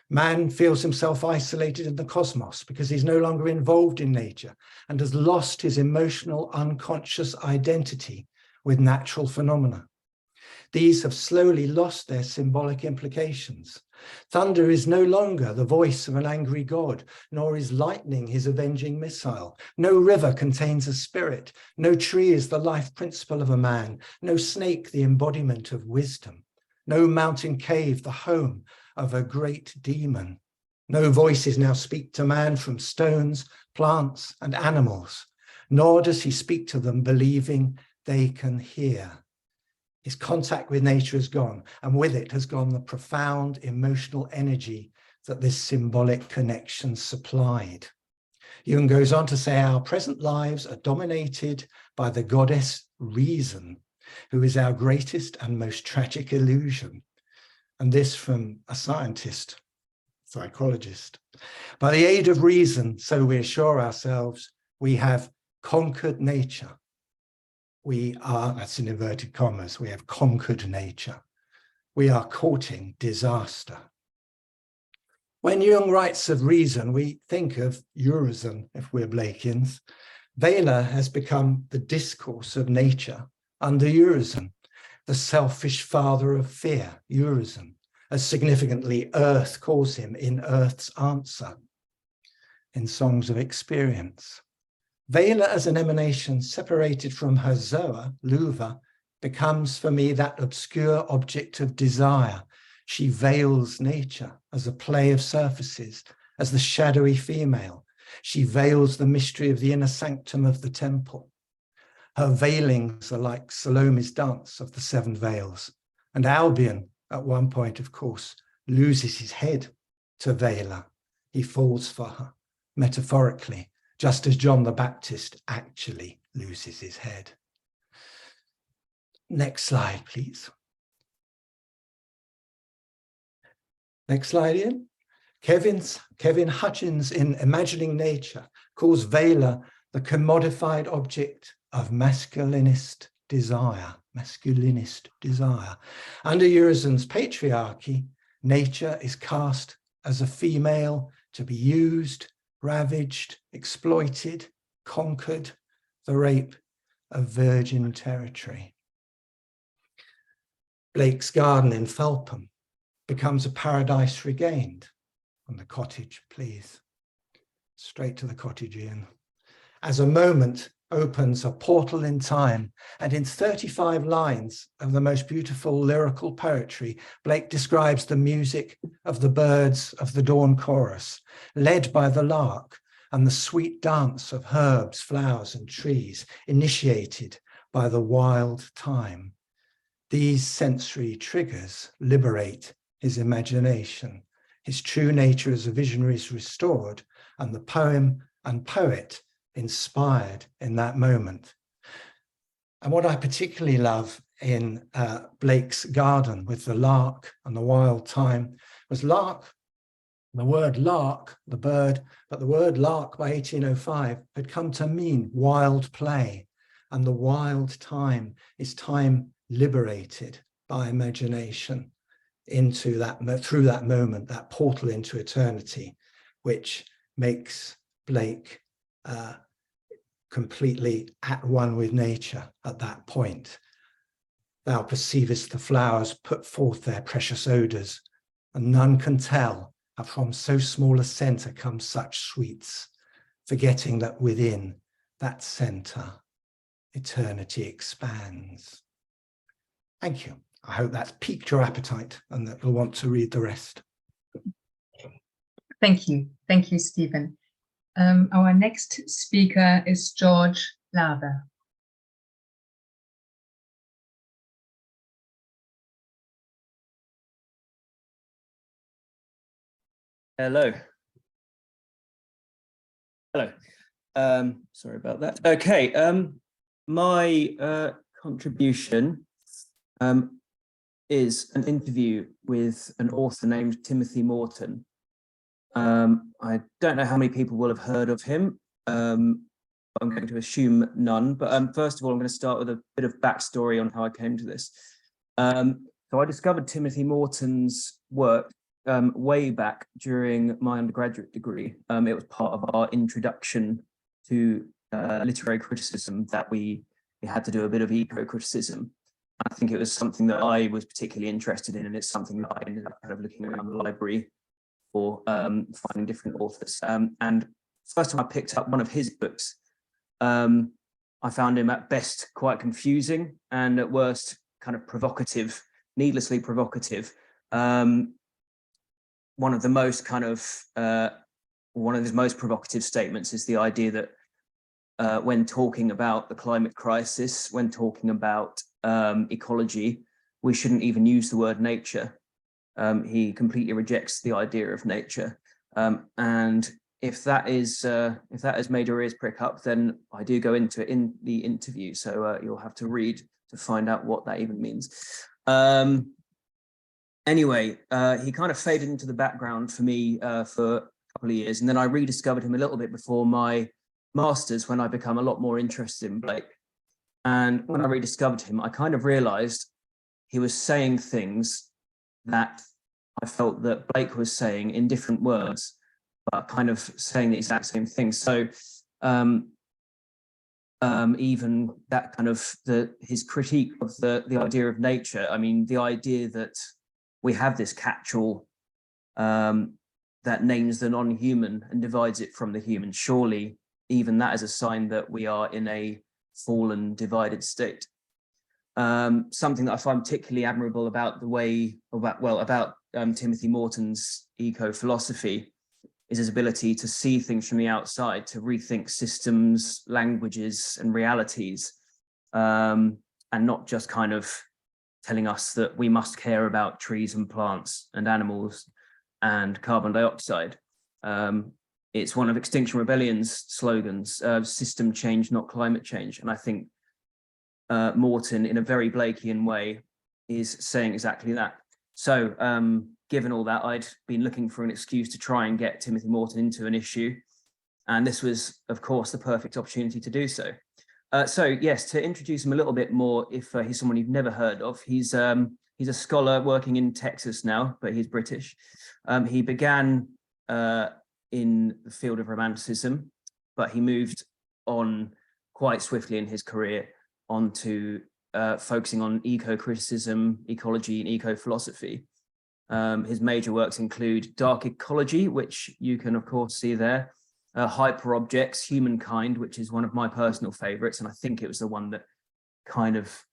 Man feels himself isolated in the cosmos because he's no longer involved in nature and has lost his emotional, unconscious identity with natural phenomena. These have slowly lost their symbolic implications. Thunder is no longer the voice of an angry god, nor is lightning his avenging missile. No river contains a spirit. No tree is the life principle of a man. No snake the embodiment of wisdom. No mountain cave the home of a great demon. No voices now speak to man from stones, plants, and animals, nor does he speak to them believing they can hear. His contact with nature is gone, and with it has gone the profound emotional energy that this symbolic connection supplied. Jung goes on to say our present lives are dominated by the goddess reason, who is our greatest and most tragic illusion. And this from a scientist, psychologist. By the aid of reason, so we assure ourselves, we have conquered nature. We are, that's in inverted commas, we have conquered nature. We are courting disaster. When Jung writes of reason, we think of Urizen, if we're Blakians. VALA has become the discourse of nature under Urizen, the selfish father of fear, Urizen, as significantly Earth calls him in Earth's Answer, in Songs of Experience. VALA as an emanation separated from her Zoa, Luva, becomes for me that obscure object of desire. She veils nature as a play of surfaces, as the shadowy female. She veils the mystery of the inner sanctum of the temple. Her veilings are like Salome's dance of the seven veils. And Albion, at one point, of course, loses his head to VALA. He falls for her, metaphorically, just as John the Baptist actually loses his head. Next slide, please. Next slide, Ian. Kevin Hutchins in Imagining Nature calls VALA the commodified object of masculinist desire. Under Urizen's patriarchy, nature is cast as a female to be used, ravaged, exploited, conquered, the rape of virgin territory. Blake's garden in Felpham becomes a paradise regained. On the cottage, please. Straight to the cottage, Ian. As a moment opens a portal in time, and in 35 lines of the most beautiful lyrical poetry, Blake describes the music of the birds of the dawn chorus, led by the lark, and the sweet dance of herbs, flowers, and trees, initiated by the wild time. These sensory triggers liberate his imagination. His true nature as a visionary is restored, and the poem and poet inspired in that moment. And what I particularly love in Blake's garden with the lark and the wild time was lark, the word lark, the bird, but the word lark by 1805 had come to mean wild play. And the wild time is time liberated by imagination into that, through that moment, that portal into eternity, which makes Blake completely at one with nature at that point. Thou perceivest the flowers put forth their precious odours, and none can tell how from so small a centre come such sweets, forgetting that within that centre eternity expands. Thank you. I hope that's piqued your appetite and that you'll want to read the rest. Thank you. Thank you, Stephen. Our next speaker is George Laver. Hello. Hello. Sorry about that. Okay. My contribution is an interview with an author named Timothy Morton. I don't know how many people will have heard of him. I'm going to assume none, but first of all, I'm going to start with a bit of backstory on how I came to this. So I discovered Timothy Morton's work way back during my undergraduate degree. It was part of our introduction to literary criticism that we had to do a bit of eco-criticism. I think it was something that I was particularly interested in, and it's something that I ended up kind of looking around the library for, finding different authors. And first time I picked up one of his books, I found him at best quite confusing and at worst kind of provocative, needlessly provocative. One of the most kind of, one of his most provocative statements is the idea that when talking about the climate crisis, when talking about ecology, we shouldn't even use the word nature. He completely rejects the idea of nature. And if that has made your ears prick up, then I do go into it in the interview. So you'll have to read to find out what that even means. Anyway, he kind of faded into the background for me for a couple of years. And then I rediscovered him a little bit before my master's, when I become a lot more interested in Blake. And when I rediscovered him, I kind of realized he was saying things that I felt that Blake was saying in different words, but kind of saying the exact same thing. So even that kind of his critique of the idea of nature, I mean, the idea that we have this catch-all that names the non-human and divides it from the human, surely even that is a sign that we are in a fallen, divided state. Something that I find particularly admirable about the way, about Timothy Morton's eco-philosophy is his ability to see things from the outside, to rethink systems, languages, and realities and not just kind of telling us that we must care about trees and plants and animals and carbon dioxide. It's one of Extinction Rebellion's slogans, system change, not climate change. And I think Morton, in a very Blakean way, is saying exactly that. So given all that, I'd been looking for an excuse to try and get Timothy Morton into an issue. And this was, of course, the perfect opportunity to do so. So yes, to introduce him a little bit more, if he's someone you've never heard of, he's a scholar working in Texas now, but he's British. He began in the field of Romanticism, but he moved on quite swiftly in his career onto focusing on eco-criticism, ecology, and eco-philosophy. His major works include Dark Ecology, which you can, of course, see there, Hyperobjects, Humankind, which is one of my personal favorites, and I think it was the one that kind of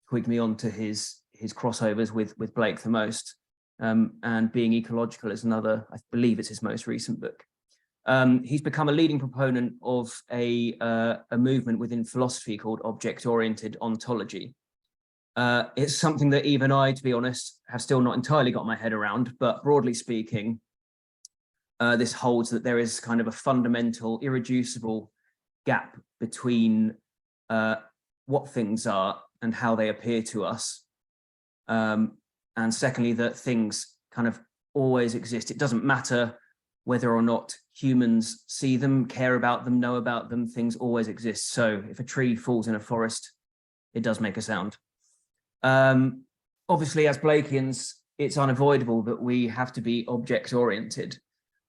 twigged me onto his crossovers with Blake the most. And Being Ecological is another, I believe it's his most recent book. He's become a leading proponent of a movement within philosophy called object-oriented ontology. It's something that even I, to be honest, have still not entirely got my head around, but broadly speaking, this holds that there is kind of a fundamental, irreducible gap between what things are and how they appear to us. And secondly, that things kind of always exist. It doesn't matter whether or not humans see them, care about them, know about them, things always exist. So if a tree falls in a forest, it does make a sound. Obviously, as Blakeans, it's unavoidable that we have to be object-oriented.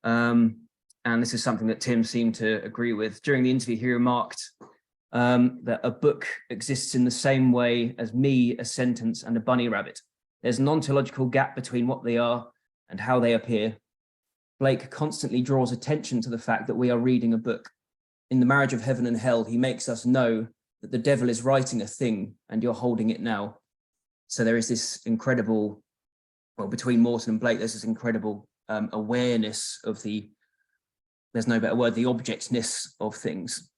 And this is something that Tim seemed to agree with. During the interview, he remarked that a book exists in the same way as me, a sentence, and a bunny rabbit. There's an ontological gap between what they are and how they appear. Blake constantly draws attention to the fact that we are reading a book. In The Marriage of Heaven and Hell, he makes us know that the devil is writing a thing and you're holding it now. So there is this incredible, well, between Morton and Blake, there's this incredible awareness of there's no better word, the objectness of things.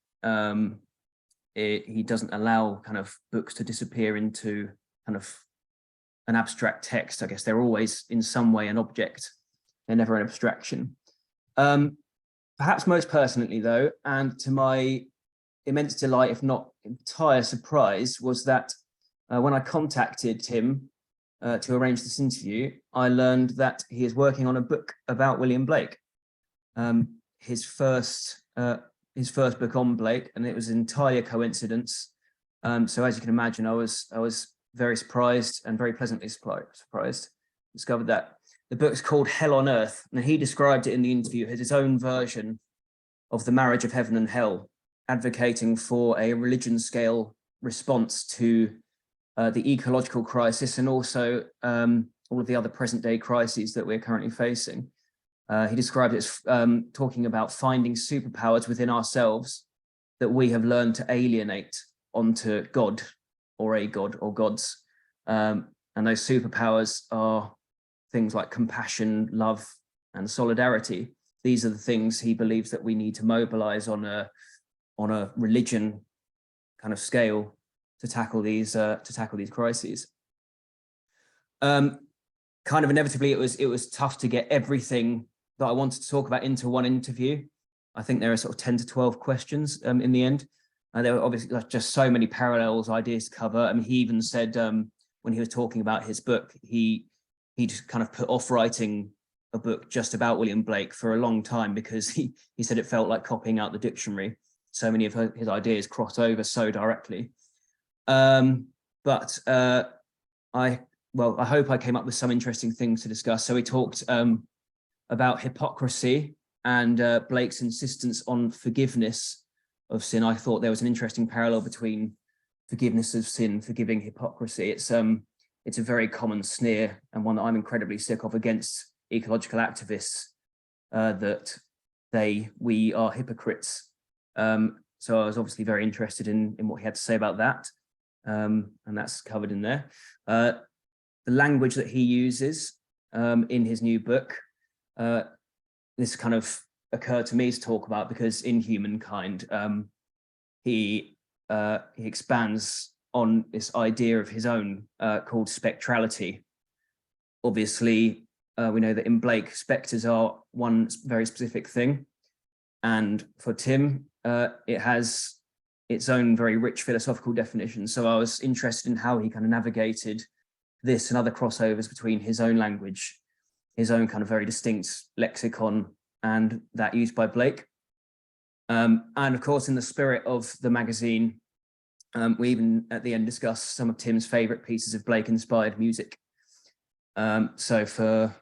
He doesn't allow kind of books to disappear into kind of an abstract text. I guess they're always in some way an object. They're never an abstraction. Perhaps most pertinently though, and to my immense delight, if not entire surprise, was that when I contacted him to arrange this interview, I learned that he is working on a book about William Blake. His first book on Blake, and it was an entire coincidence. So as you can imagine, I was very surprised and very pleasantly surprised. Discovered that the book's called Hell on Earth, and he described it in the interview as his own version of The Marriage of Heaven and Hell, advocating for a religion scale response to the ecological crisis and also all of the other present day crises that we're currently facing. He described it as talking about finding superpowers within ourselves that we have learned to alienate onto God or a God or gods. And those superpowers are things like compassion, love, and solidarity. These are the things he believes that we need to mobilize on a religion kind of scale to tackle these crises. Kind of inevitably, it was tough to get everything that I wanted to talk about into one interview. I think there are sort of 10 to 12 questions in the end. There were obviously just so many parallels, ideas to cover. I mean, he even said when he was talking about his book, he just kind of put off writing a book just about William Blake for a long time because he said it felt like copying out the dictionary. So many of his ideas crossed over so directly. But I hope I came up with some interesting things to discuss. So we talked about hypocrisy and Blake's insistence on forgiveness of sin. I thought there was an interesting parallel between forgiveness of sin, forgiving hypocrisy. It's a very common sneer and one that I'm incredibly sick of against ecological activists, that we are hypocrites. So I was obviously very interested in what he had to say about that. And that's covered in there. The language that he uses in his new book, this kind of occurred to me to talk about because in Humankind, he he expands on this idea of his own called spectrality. Obviously, we know that in Blake, spectres are one very specific thing. And for Tim, it has its own very rich philosophical definition. So I was interested in how he kind of navigated this and other crossovers between his own language, his own kind of very distinct lexicon, and that used by Blake. And of course, in the spirit of the magazine, we even at the end discuss some of Tim's favorite pieces of Blake-inspired music. So for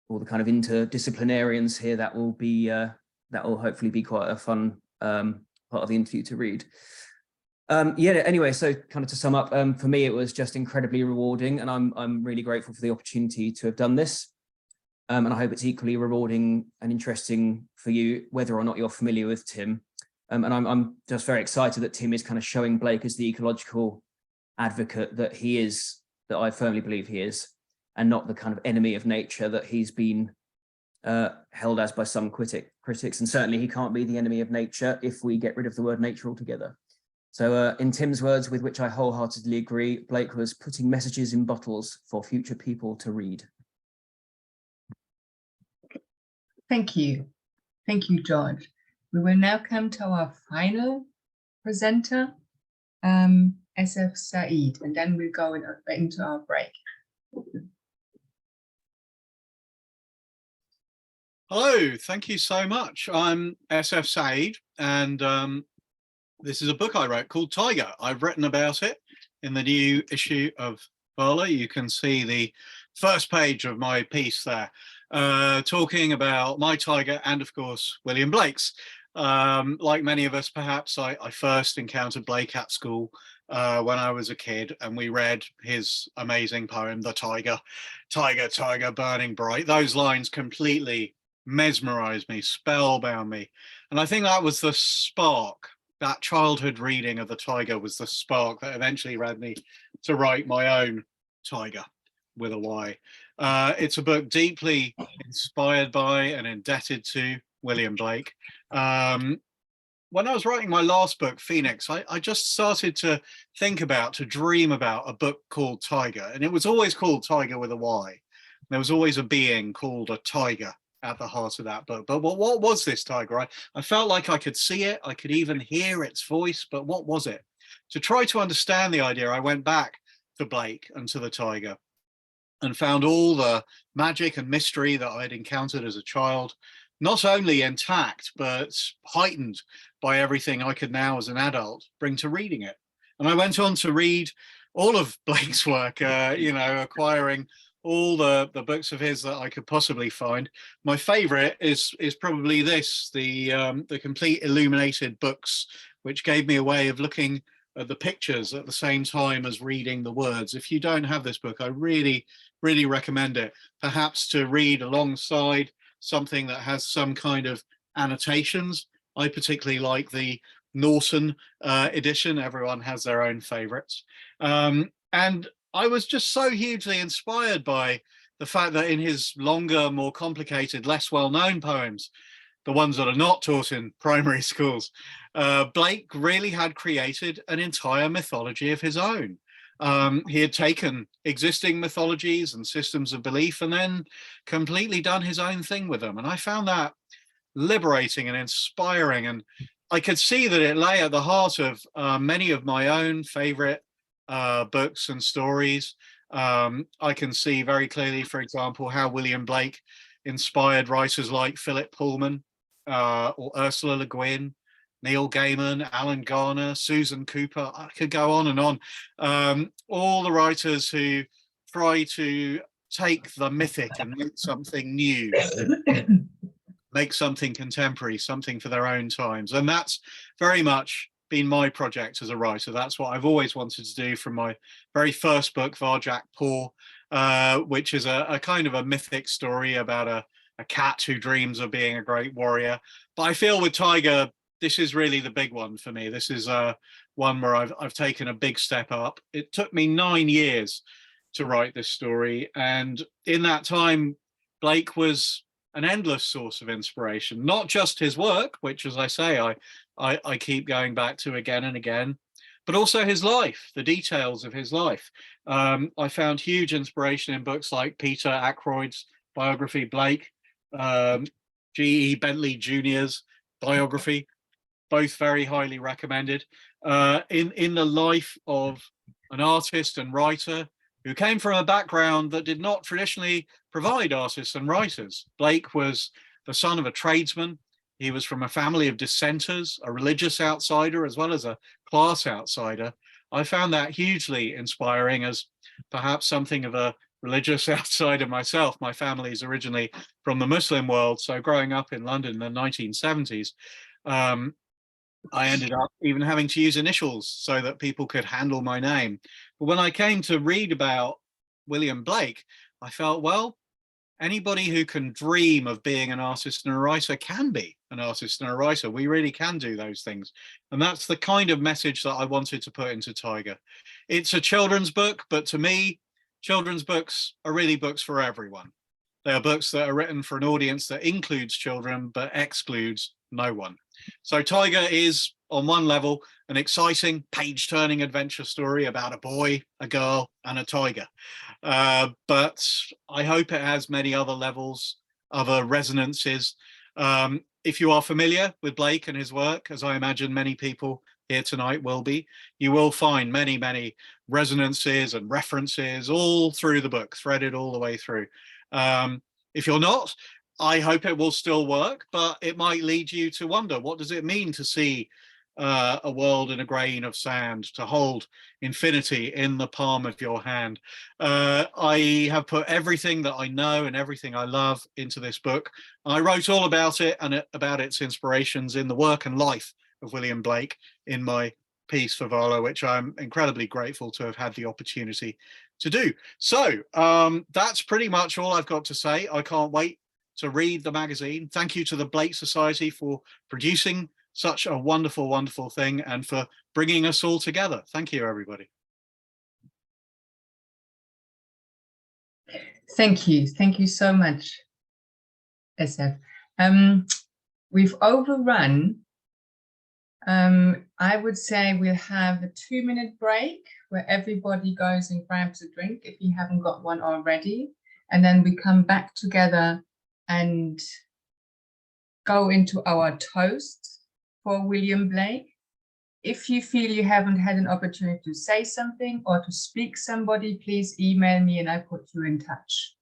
all the kind of interdisciplinarians here, that will hopefully be quite a fun part of the interview to read. Yeah, anyway, so kind of to sum up, for me, it was just incredibly rewarding, and I'm really grateful for the opportunity to have done this. And I hope it's equally rewarding and interesting for you, whether or not you're familiar with Tim. And I'm just very excited that Tim is kind of showing Blake as the ecological advocate that he is, that I firmly believe he is, and not the kind of enemy of nature that he's been held as by some critics. And certainly he can't be the enemy of nature if we get rid of the word nature altogether. So in Tim's words, with which I wholeheartedly agree, Blake was putting messages in bottles for future people to read. Thank you. Thank you, George. We will now come to our final presenter, SF Said, and then we'll go into our break. Hello, thank you so much. I'm SF Said, and this is a book I wrote called Tiger. I've written about it in the new issue of VALA. You can see the first page of my piece there, talking about my tiger and, of course, William Blake's. Like many of us, perhaps, I first encountered Blake at school when I was a kid, and we read his amazing poem, The Tiger. Tiger, tiger, burning bright. Those lines completely mesmerized me, spellbound me. And I think that was the spark. That childhood reading of The Tiger was the spark that eventually led me to write my own Tiger with a Y. It's a book deeply inspired by and indebted to William Blake. When I was writing my last book, Phoenix, I just started to dream about a book called Tiger. And it was always called Tiger with a Y. There was always a being called a tiger at the heart of that book. But what was this tiger? I felt like I could see it. I could even hear its voice. But what was it? To try to understand the idea, I went back to Blake and to the tiger and found all the magic and mystery that I'd encountered as a child, not only intact, but heightened by everything I could now, as an adult, bring to reading it. And I went on to read all of Blake's work, acquiring all the books of his that I could possibly find. My favorite is probably this, the complete illuminated books, which gave me a way of looking at the pictures at the same time as reading the words. If you don't have this book, I really, really recommend it, perhaps to read alongside something that has some kind of annotations. I particularly like the Norton edition. Everyone has their own favorites. And I was just so hugely inspired by the fact that in his longer, more complicated, less well-known poems, the ones that are not taught in primary schools, Blake really had created an entire mythology of his own. He had taken existing mythologies and systems of belief and then completely done his own thing with them. And I found that liberating and inspiring. And I could see that it lay at the heart of many of my own favorite books and stories. I can see very clearly, for example, how William Blake inspired writers like Philip Pullman or Ursula Le Guin, Neil Gaiman, Alan Garner, Susan Cooper. I could go on and on. All the writers who try to take the mythic and make something new, make something contemporary, something for their own times. And that's very much been my project as a writer. That's what I've always wanted to do from my very first book, Varjak Paw, which is a kind of a mythic story about a cat who dreams of being a great warrior. But I feel with Tiger, this is really the big one for me. This is one where I've taken a big step up. It took me 9 years to write this story. And in that time, Blake was an endless source of inspiration, not just his work, which, as I say, I keep going back to again and again, but also his life, the details of his life. I found huge inspiration in books like Peter Ackroyd's biography, Blake, G.E. Bentley Jr.'s biography, both very highly recommended. In the life of an artist and writer who came from a background that did not traditionally provide artists and writers. Blake was the son of a tradesman. He was from a family of dissenters, a religious outsider, as well as a class outsider. I found that hugely inspiring as perhaps something of a religious outsider myself. My family is originally from the Muslim world, so growing up in London in the 1970s, I ended up even having to use initials so that people could handle my name. But when I came to read about William Blake, I felt, well, anybody who can dream of being an artist and a writer can be an artist and a writer. We really can do those things. And that's the kind of message that I wanted to put into Tiger. It's a children's book, but to me, children's books are really books for everyone. They are books that are written for an audience that includes children, but excludes no one. So Tiger is, on one level, an exciting page-turning adventure story about a boy, a girl, and a tiger. But I hope it has many other levels, other resonances. If you are familiar with Blake and his work, as I imagine many people here tonight will be, you will find many, many resonances and references all through the book, threaded all the way through. If you're not, I hope it will still work, but it might lead you to wonder, what does it mean to see a world in a grain of sand, to hold infinity in the palm of your hand? I have put everything that I know and everything I love into this book. I wrote all about it and about its inspirations in the work and life of William Blake in my piece for VALA, which I'm incredibly grateful to have had the opportunity to do. So that's pretty much all I've got to say. I can't wait to read the magazine. Thank you to the Blake Society for producing such a wonderful, wonderful thing and for bringing us all together. Thank you, everybody. Thank you. Thank you so much, SF. We've overrun. I would say we'll have a 2-minute break where everybody goes and grabs a drink if you haven't got one already. And then we come back together and go into our toast for William Blake. If you feel you haven't had an opportunity to say something or to speak somebody, please email me and I put you in touch.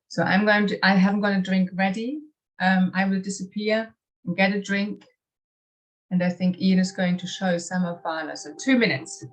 So I haven't got a drink ready. I will disappear and get a drink. And I think Ian is going to show some of VALA. So 2 minutes.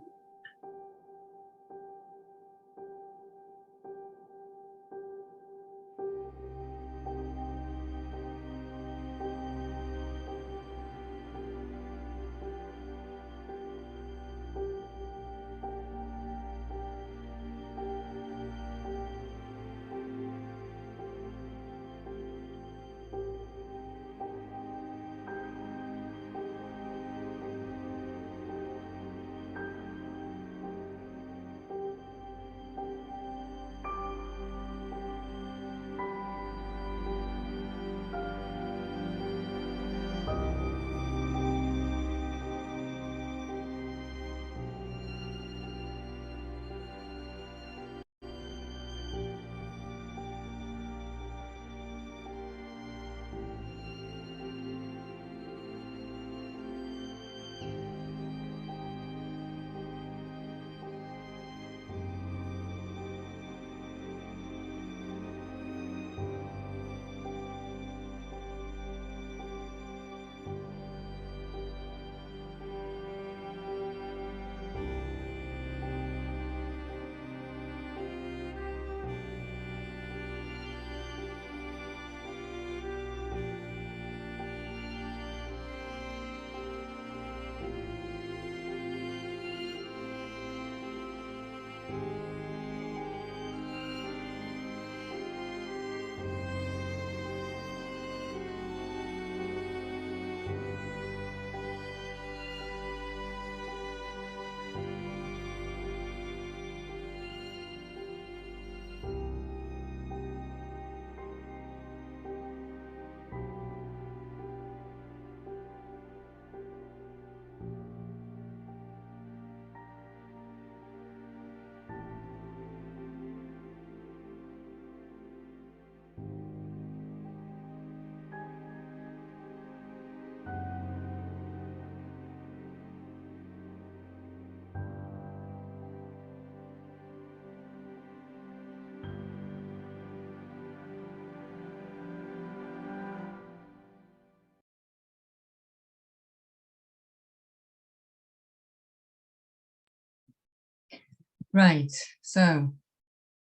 Right, so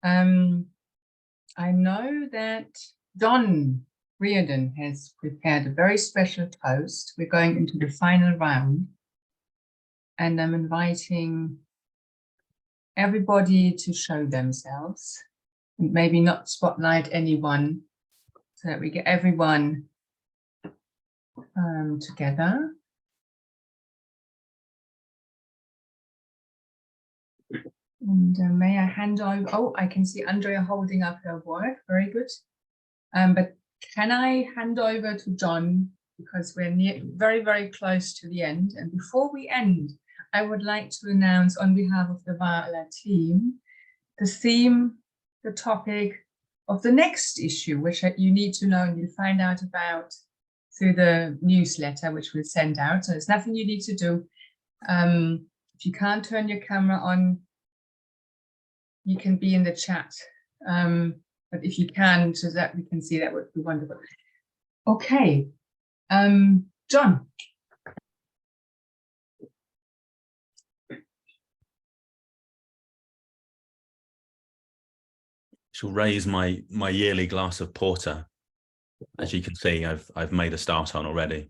I know that Don Reardon has prepared a very special toast. We're going into the final round, and I'm inviting everybody to show themselves and maybe not spotlight anyone, so that we get everyone together. And may I hand over? Oh, I can see Andrea holding up her work. Very good. But can I hand over to John, because we're very, very close to the end. And before we end, I would like to announce on behalf of the VALA team, the theme, the topic of the next issue, which you need to know and you'll find out about through the newsletter, which we'll send out. So there's nothing you need to do. If you can't turn your camera on, you can be in the chat. But if you can, so that we can see, that would be wonderful. Okay, John. Shall raise my yearly glass of porter. As you can see, I've made a start on already.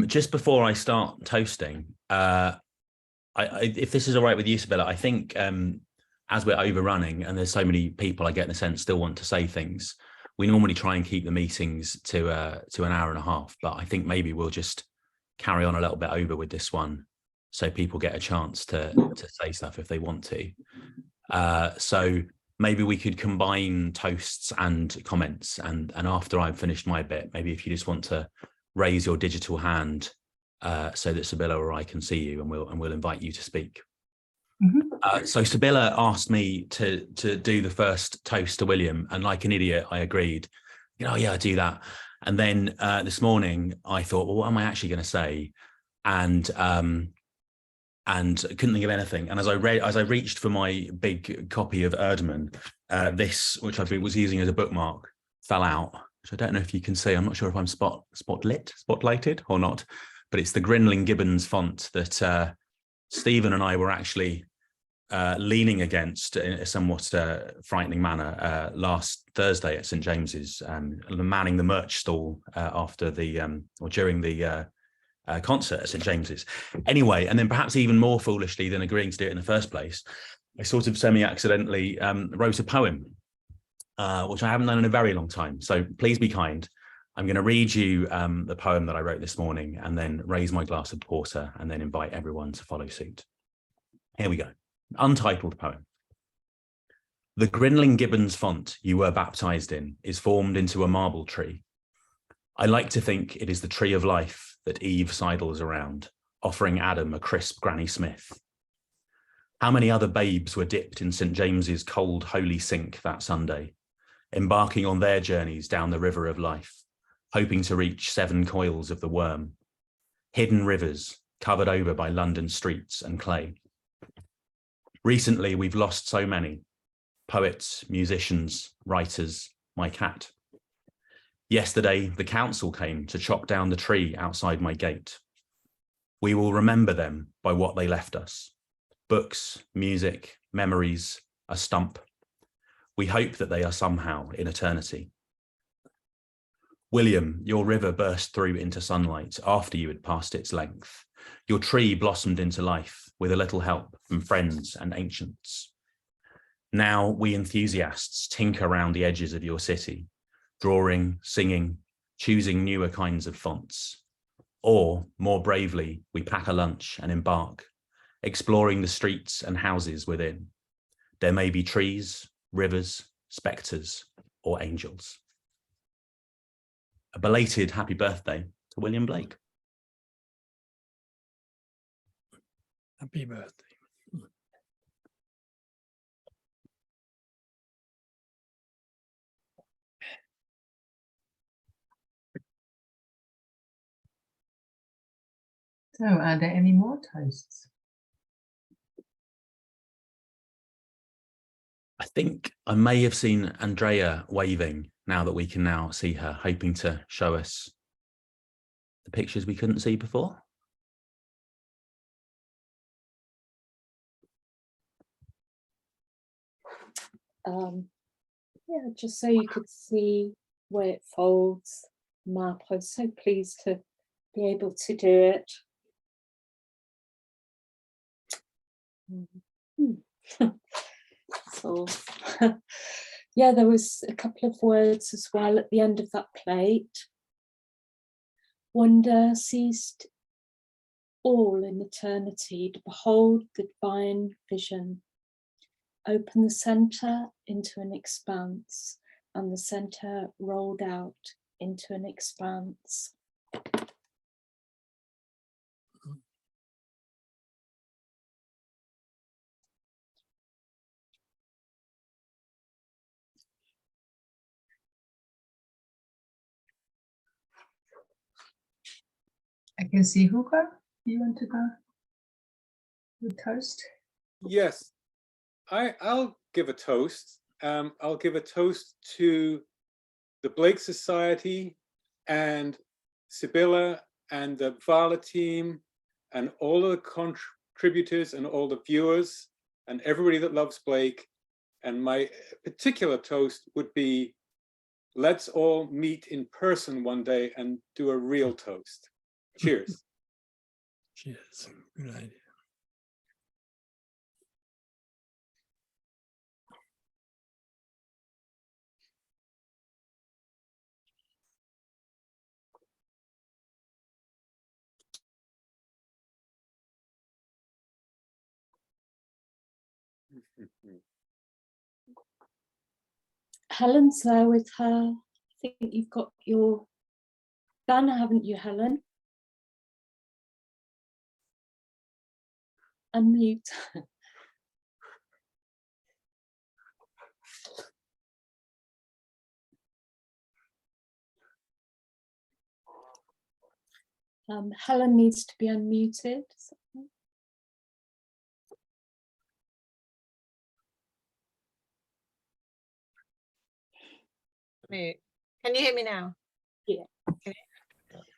Just before I start toasting, if this is all right with you, Sibylla, I think as we're overrunning and there's so many people, I get in a sense still want to say things. We normally try and keep the meetings to an hour and a half, but I think maybe we'll just carry on a little bit over with this one, so people get a chance to say stuff if they want to. So maybe we could combine toasts and comments, and after I've finished my bit, maybe if you just want to raise your digital hand so that Sibylla or I can see you, and we'll invite you to speak. So Sibylla asked me to do the first toast to William, and like an idiot, I agreed. Oh yeah, I do that. And then this morning I thought, well, what am I actually going to say? And couldn't think of anything. And as I reached for my big copy of Erdmann, this, which I was using as a bookmark, fell out. Which I don't know if you can see. I'm not sure if I'm spotlighted or not, but it's the Grinling Gibbons font that Stephen and I were actually leaning against in a somewhat frightening manner last Thursday at St James's, manning the merch stall after the or during the concert at St James's. Anyway, and then perhaps even more foolishly than agreeing to do it in the first place, I sort of semi-accidentally wrote a poem, which I haven't done in a very long time. So please be kind. I'm going to read you the poem that I wrote this morning, and then raise my glass of porter, and then invite everyone to follow suit. Here we go. Untitled poem. The Grinling Gibbons font you were baptized in is formed into a marble tree. I like to think it is the tree of life that Eve sidles around, offering Adam a crisp Granny Smith. How many other babes were dipped in St James's cold holy sink that Sunday, embarking on their journeys down the river of life, hoping to reach 7 coils of the worm, hidden rivers covered over by London streets and clay. Recently, we've lost so many: poets, musicians, writers, my cat. Yesterday, the council came to chop down the tree outside my gate. We will remember them by what they left us: books, music, memories, a stump. We hope that they are somehow in eternity. William, your river burst through into sunlight after you had passed its length. Your tree blossomed into life with a little help from friends and ancients. Now we enthusiasts tinker around the edges of your city, drawing, singing, choosing newer kinds of fonts. Or, more bravely, we pack a lunch and embark, exploring the streets and houses within. There may be trees, rivers, spectres, or angels. A belated happy birthday to William Blake. Happy birthday. So are there any more toasts? I think I may have seen Andrea waving now that we can now see her, hoping to show us the pictures we couldn't see before. Yeah, just so you could see where it folds map. I was so pleased to be able to do it. So yeah, there was a couple of words as well at the end of that plate. Wonder ceased all in eternity to behold the divine vision. Open the center into an expanse, and the center rolled out into an expanse. I can see Hugo. You want to go with toast? Yes, I'll give a toast. I'll give a toast to the Blake Society and Sibylla and the VALA team and all of the contributors and all the viewers and everybody that loves Blake. And my particular toast would be, let's all meet in person one day and do a real toast. Cheers. Cheers. Good idea. Helen's there with her. I think you've got your banner, haven't you, Helen? Unmute. Helen needs to be unmuted. Mute. Can you hear me now? Yeah. Okay.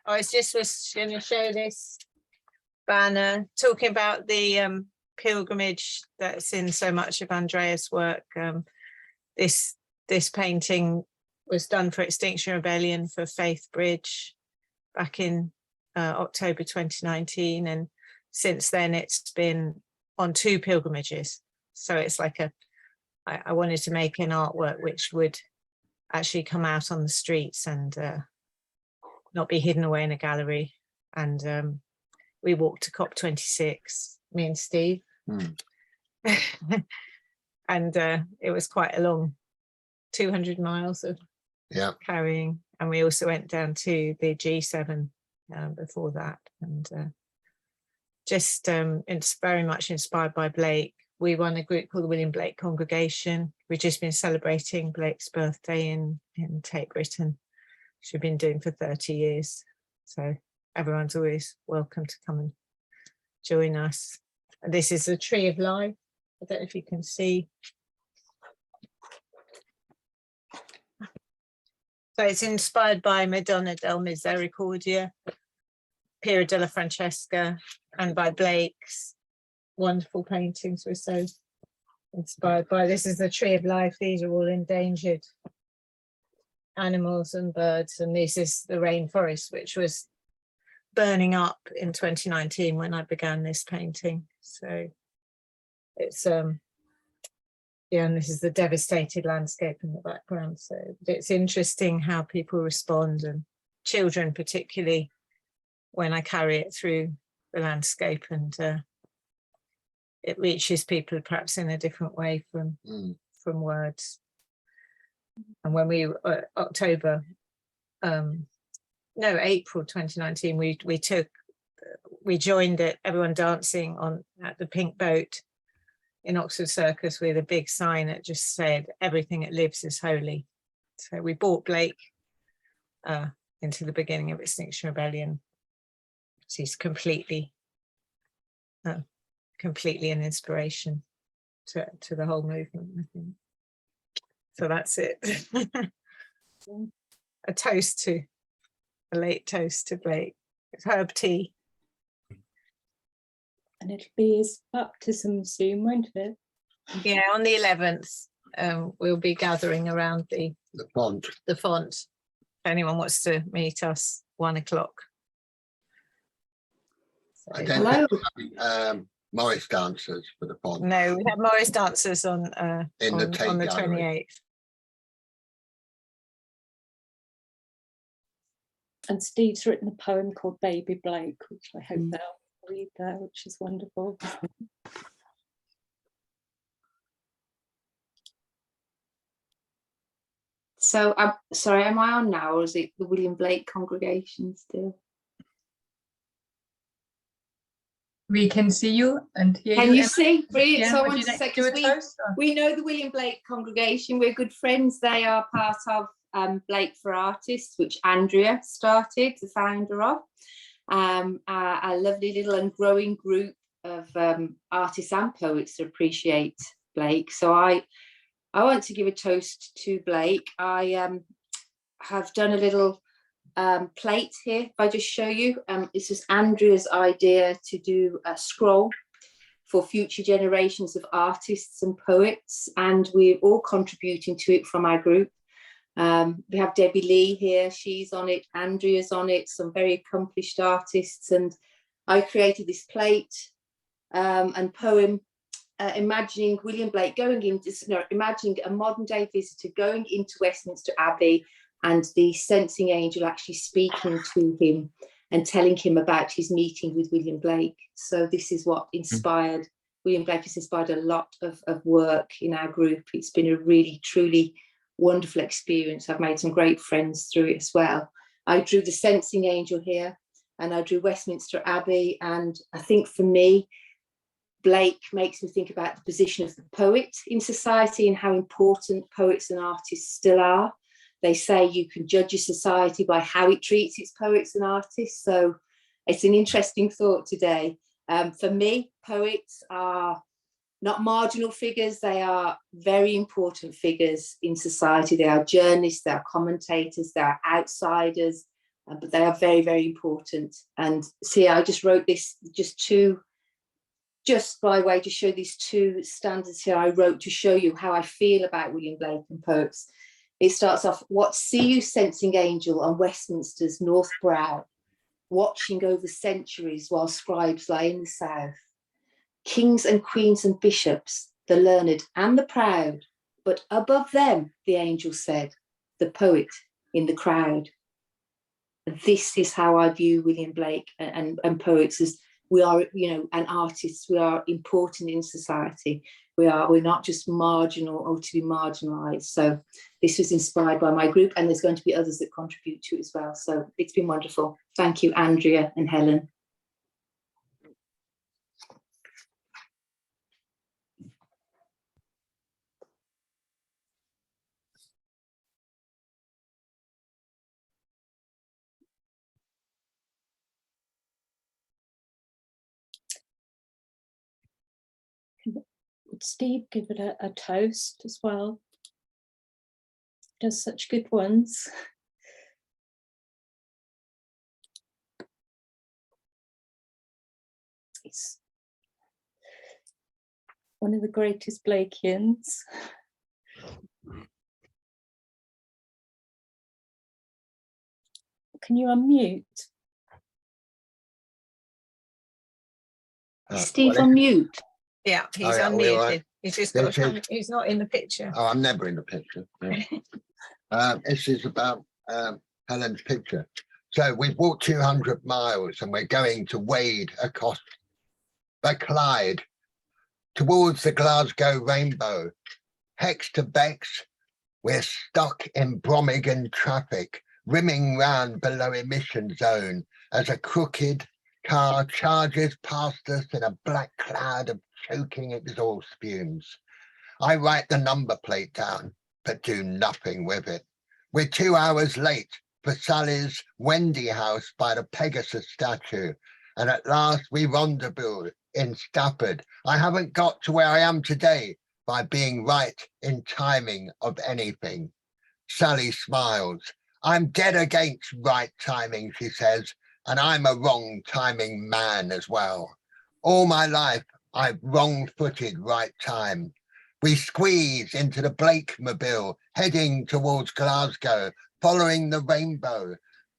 I was just going to show this banner talking about the pilgrimage that's in so much of Andrea's work. This painting was done for Extinction Rebellion for Faith Bridge back in October 2019, and since then it's been on 2 pilgrimages. So it's like I wanted to make an artwork which would actually come out on the streets and not be hidden away in a gallery. And we walked to COP26, me and Steve. And it was quite a long 200 miles of carrying. And we also went down to the G7 before that. And just it's very much inspired by Blake. We run a group called the William Blake Congregation. We've just been celebrating Blake's birthday in Tate Britain, which we've been doing for 30 years. So everyone's always welcome to come and join us. And this is the Tree of Life. I don't know if you can see. So it's inspired by Madonna del Misericordia, Piero della Francesca, and by Blake's wonderful paintings we're so inspired by. This is the Tree of Life. These are all endangered animals and birds, and this is the rainforest, which was burning up in 2019 when I began this painting. So it's yeah, and this is the devastated landscape in the background. So it's interesting how people respond, and children particularly, when I carry it through the landscape, and it reaches people perhaps in a different way from words. And when we April 2019, we joined it, everyone dancing at the Pink Boat in Oxford Circus with a big sign that just said everything that lives is holy. So we brought Blake into the beginning of Extinction Rebellion. So he's completely an inspiration to the whole movement, I think. So that's it. A late toast to Blake. It's herb tea. And it'll be his baptism soon, won't it? Yeah, on the 11th. we'll be gathering around the font. If anyone wants to meet us, 1 o'clock. I don't think Morris dancers for the font. No, we have Morris dancers on the 28th. And Steve's written a poem called Baby Blake, which I hope they'll read there, which is wonderful. So I'm sorry, am I on now, or is it the William Blake congregation still? We can see you and hear you. Can you see? Brilliant. Yeah, So I would want you to like say, to do a 'cause toast, or? we know the William Blake congregation. We're good friends. They are part of Blake for Artists, which Andrea started, the founder of. A lovely little and growing group of artists and poets to appreciate Blake. So I want to give a toast to Blake. I have done a little plate here. If I just show you, this is Andrea's idea to do a scroll for future generations of artists and poets, and we're all contributing to it from our group. We have Debbie Lee here, she's on it, Andrea's on it, some very accomplished artists, and I created this plate and poem imagining William Blake going into, imagining a modern day visitor going into Westminster Abbey and the sensing angel actually speaking to him and telling him about his meeting with William Blake. So this is what inspired, William Blake has inspired a lot of work in our group. It's been a really, truly wonderful experience. I've made some great friends through it as well. I drew the sensing angel here and I drew Westminster Abbey. And I think for me, Blake makes me think about the position of the poet in society and how important poets and artists still are. They say you can judge a society by how it treats its poets and artists. So it's an interesting thought today. For me, poets are not marginal figures. They are very important figures in society. They are journalists, they are commentators, they are outsiders, but they are very, very important. And see, I just wrote this just by way to show these two standards here. I wrote to show you how I feel about William Blake and poets. It starts off, what see you, sensing angel, on Westminster's north brow, watching over centuries while scribes lie in the south. Kings and queens and bishops, the learned and the proud, but above them, the angel said, the poet in the crowd. This is how I view William Blake and poets, as we are, and artists, we are important in society. We're not just marginal or to be marginalised. So this was inspired by my group, and there's going to be others that contribute to it as well. So it's been wonderful. Thank you, Andrea and Helen. Would Steve give it a toast as well? Does such good ones. It's one of the greatest Blakeans. Can you unmute? Steve on mute. Yeah, he's yeah, unmuted. right. He's just got to come, he's not in the picture. Oh, I'm never in the picture. No. This is about Helen's picture. So we've walked 200 miles and we're going to wade across the Clyde towards the Glasgow rainbow. Hex to Bex, we're stuck in Bromwich traffic, rimming round below emission zone as a crooked car charges past us in a black cloud of choking exhaust fumes. I write the number plate down, but do nothing with it. We're 2 hours late for Sally's Wendy house by the Pegasus statue, and at last we rendezvous in Stafford. I haven't got to where I am today by being right in timing of anything. Sally smiles. I'm dead against right timing, she says, and I'm a wrong timing man as well. All my life, I've wrong-footed right time. We squeeze into the Blake-mobile, heading towards Glasgow, following the rainbow.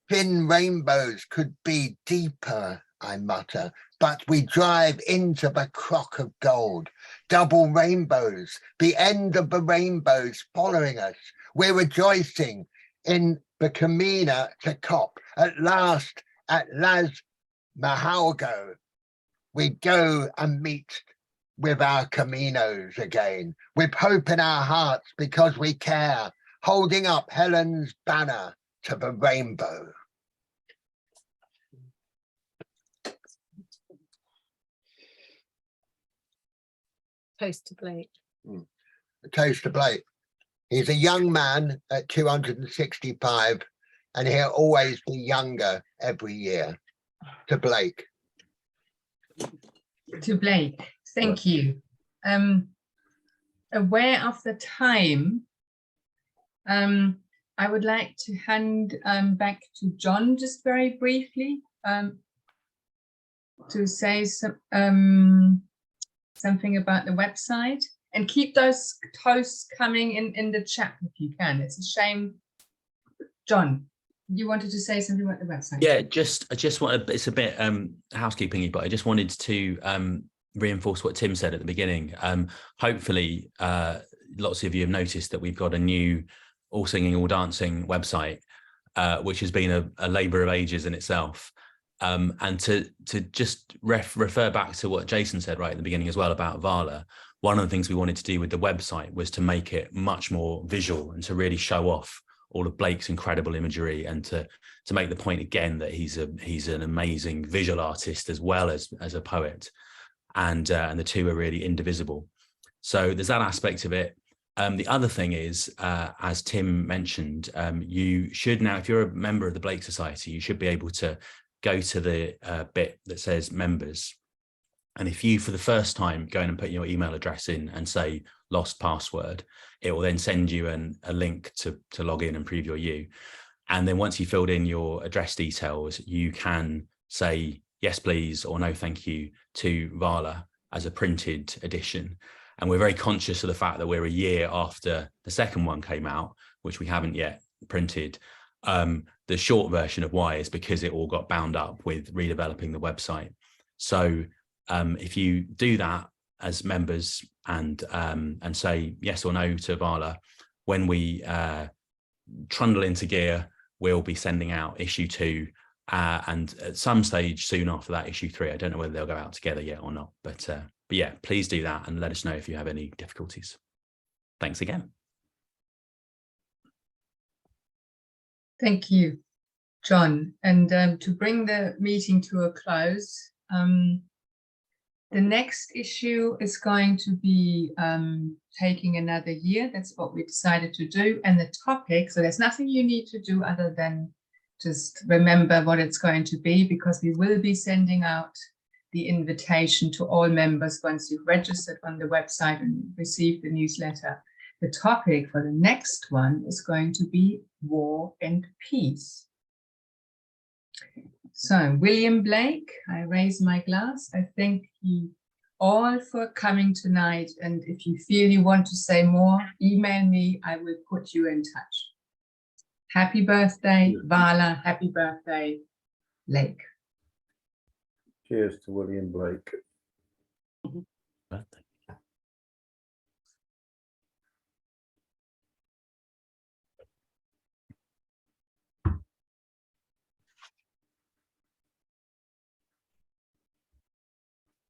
Thin rainbows could be deeper, I mutter, but we drive into the crock of gold. Double rainbows, the end of the rainbows following us. We're rejoicing in the Camino to Cop. At last, at Las Mahalgo, we go and meet with our Caminos again, with hope in our hearts because we care, holding up Helen's banner to the rainbow. Toast to Blake. A toast to Blake. He's a young man at 265, and he'll always be younger every year. To Blake. To Blake, thank you. Aware of the time, I would like to hand back to John just very briefly to say something about the website, and keep those toasts coming in the chat if you can. It's a shame. John, you wanted to say something about the website? Yeah, I just wanted, it's a bit housekeeping-y, but I just wanted to reinforce what Tim said at the beginning. Hopefully, lots of you have noticed that we've got a new all singing, all dancing website, which has been a labour of ages in itself. And to just refer back to what Jason said right at the beginning as well about VALA, one of the things we wanted to do with the website was to make it much more visual and to really show off all of Blake's incredible imagery, and to make the point again that he's an amazing visual artist as well as a poet, and the two are really indivisible. So there's that aspect of it. The other thing is, as Tim mentioned, you should now, if you're a member of the Blake Society, you should be able to go to the bit that says members. And if you, for the first time, go in and put your email address in and say lost password, it will then send you a link to log in and prove you're you. And then once you filled in your address details, you can say yes, please, or no, thank you to VALA as a printed edition. And we're very conscious of the fact that we're a year after the second one came out, which we haven't yet printed. The short version of why is because it all got bound up with redeveloping the website. So if you do that as members and say yes or no to VALA, when we trundle into gear, we'll be sending out issue 2, and at some stage soon after that, issue 3. I don't know whether they'll go out together yet or not, but yeah, please do that and let us know if you have any difficulties. Thanks again. Thank you, John. And to bring the meeting to a close, the next issue is going to be taking another year. That's what we decided to do. And the topic, so there's nothing you need to do other than just remember what it's going to be, because we will be sending out the invitation to all members once you've registered on the website and received the newsletter. The topic for the next one is going to be War and Peace. So, William Blake, I raise my glass. I thank you all for coming tonight. And if you feel you want to say more, email me. I will put you in touch. Happy birthday, VALA. Happy birthday, Blake. Cheers to William Blake.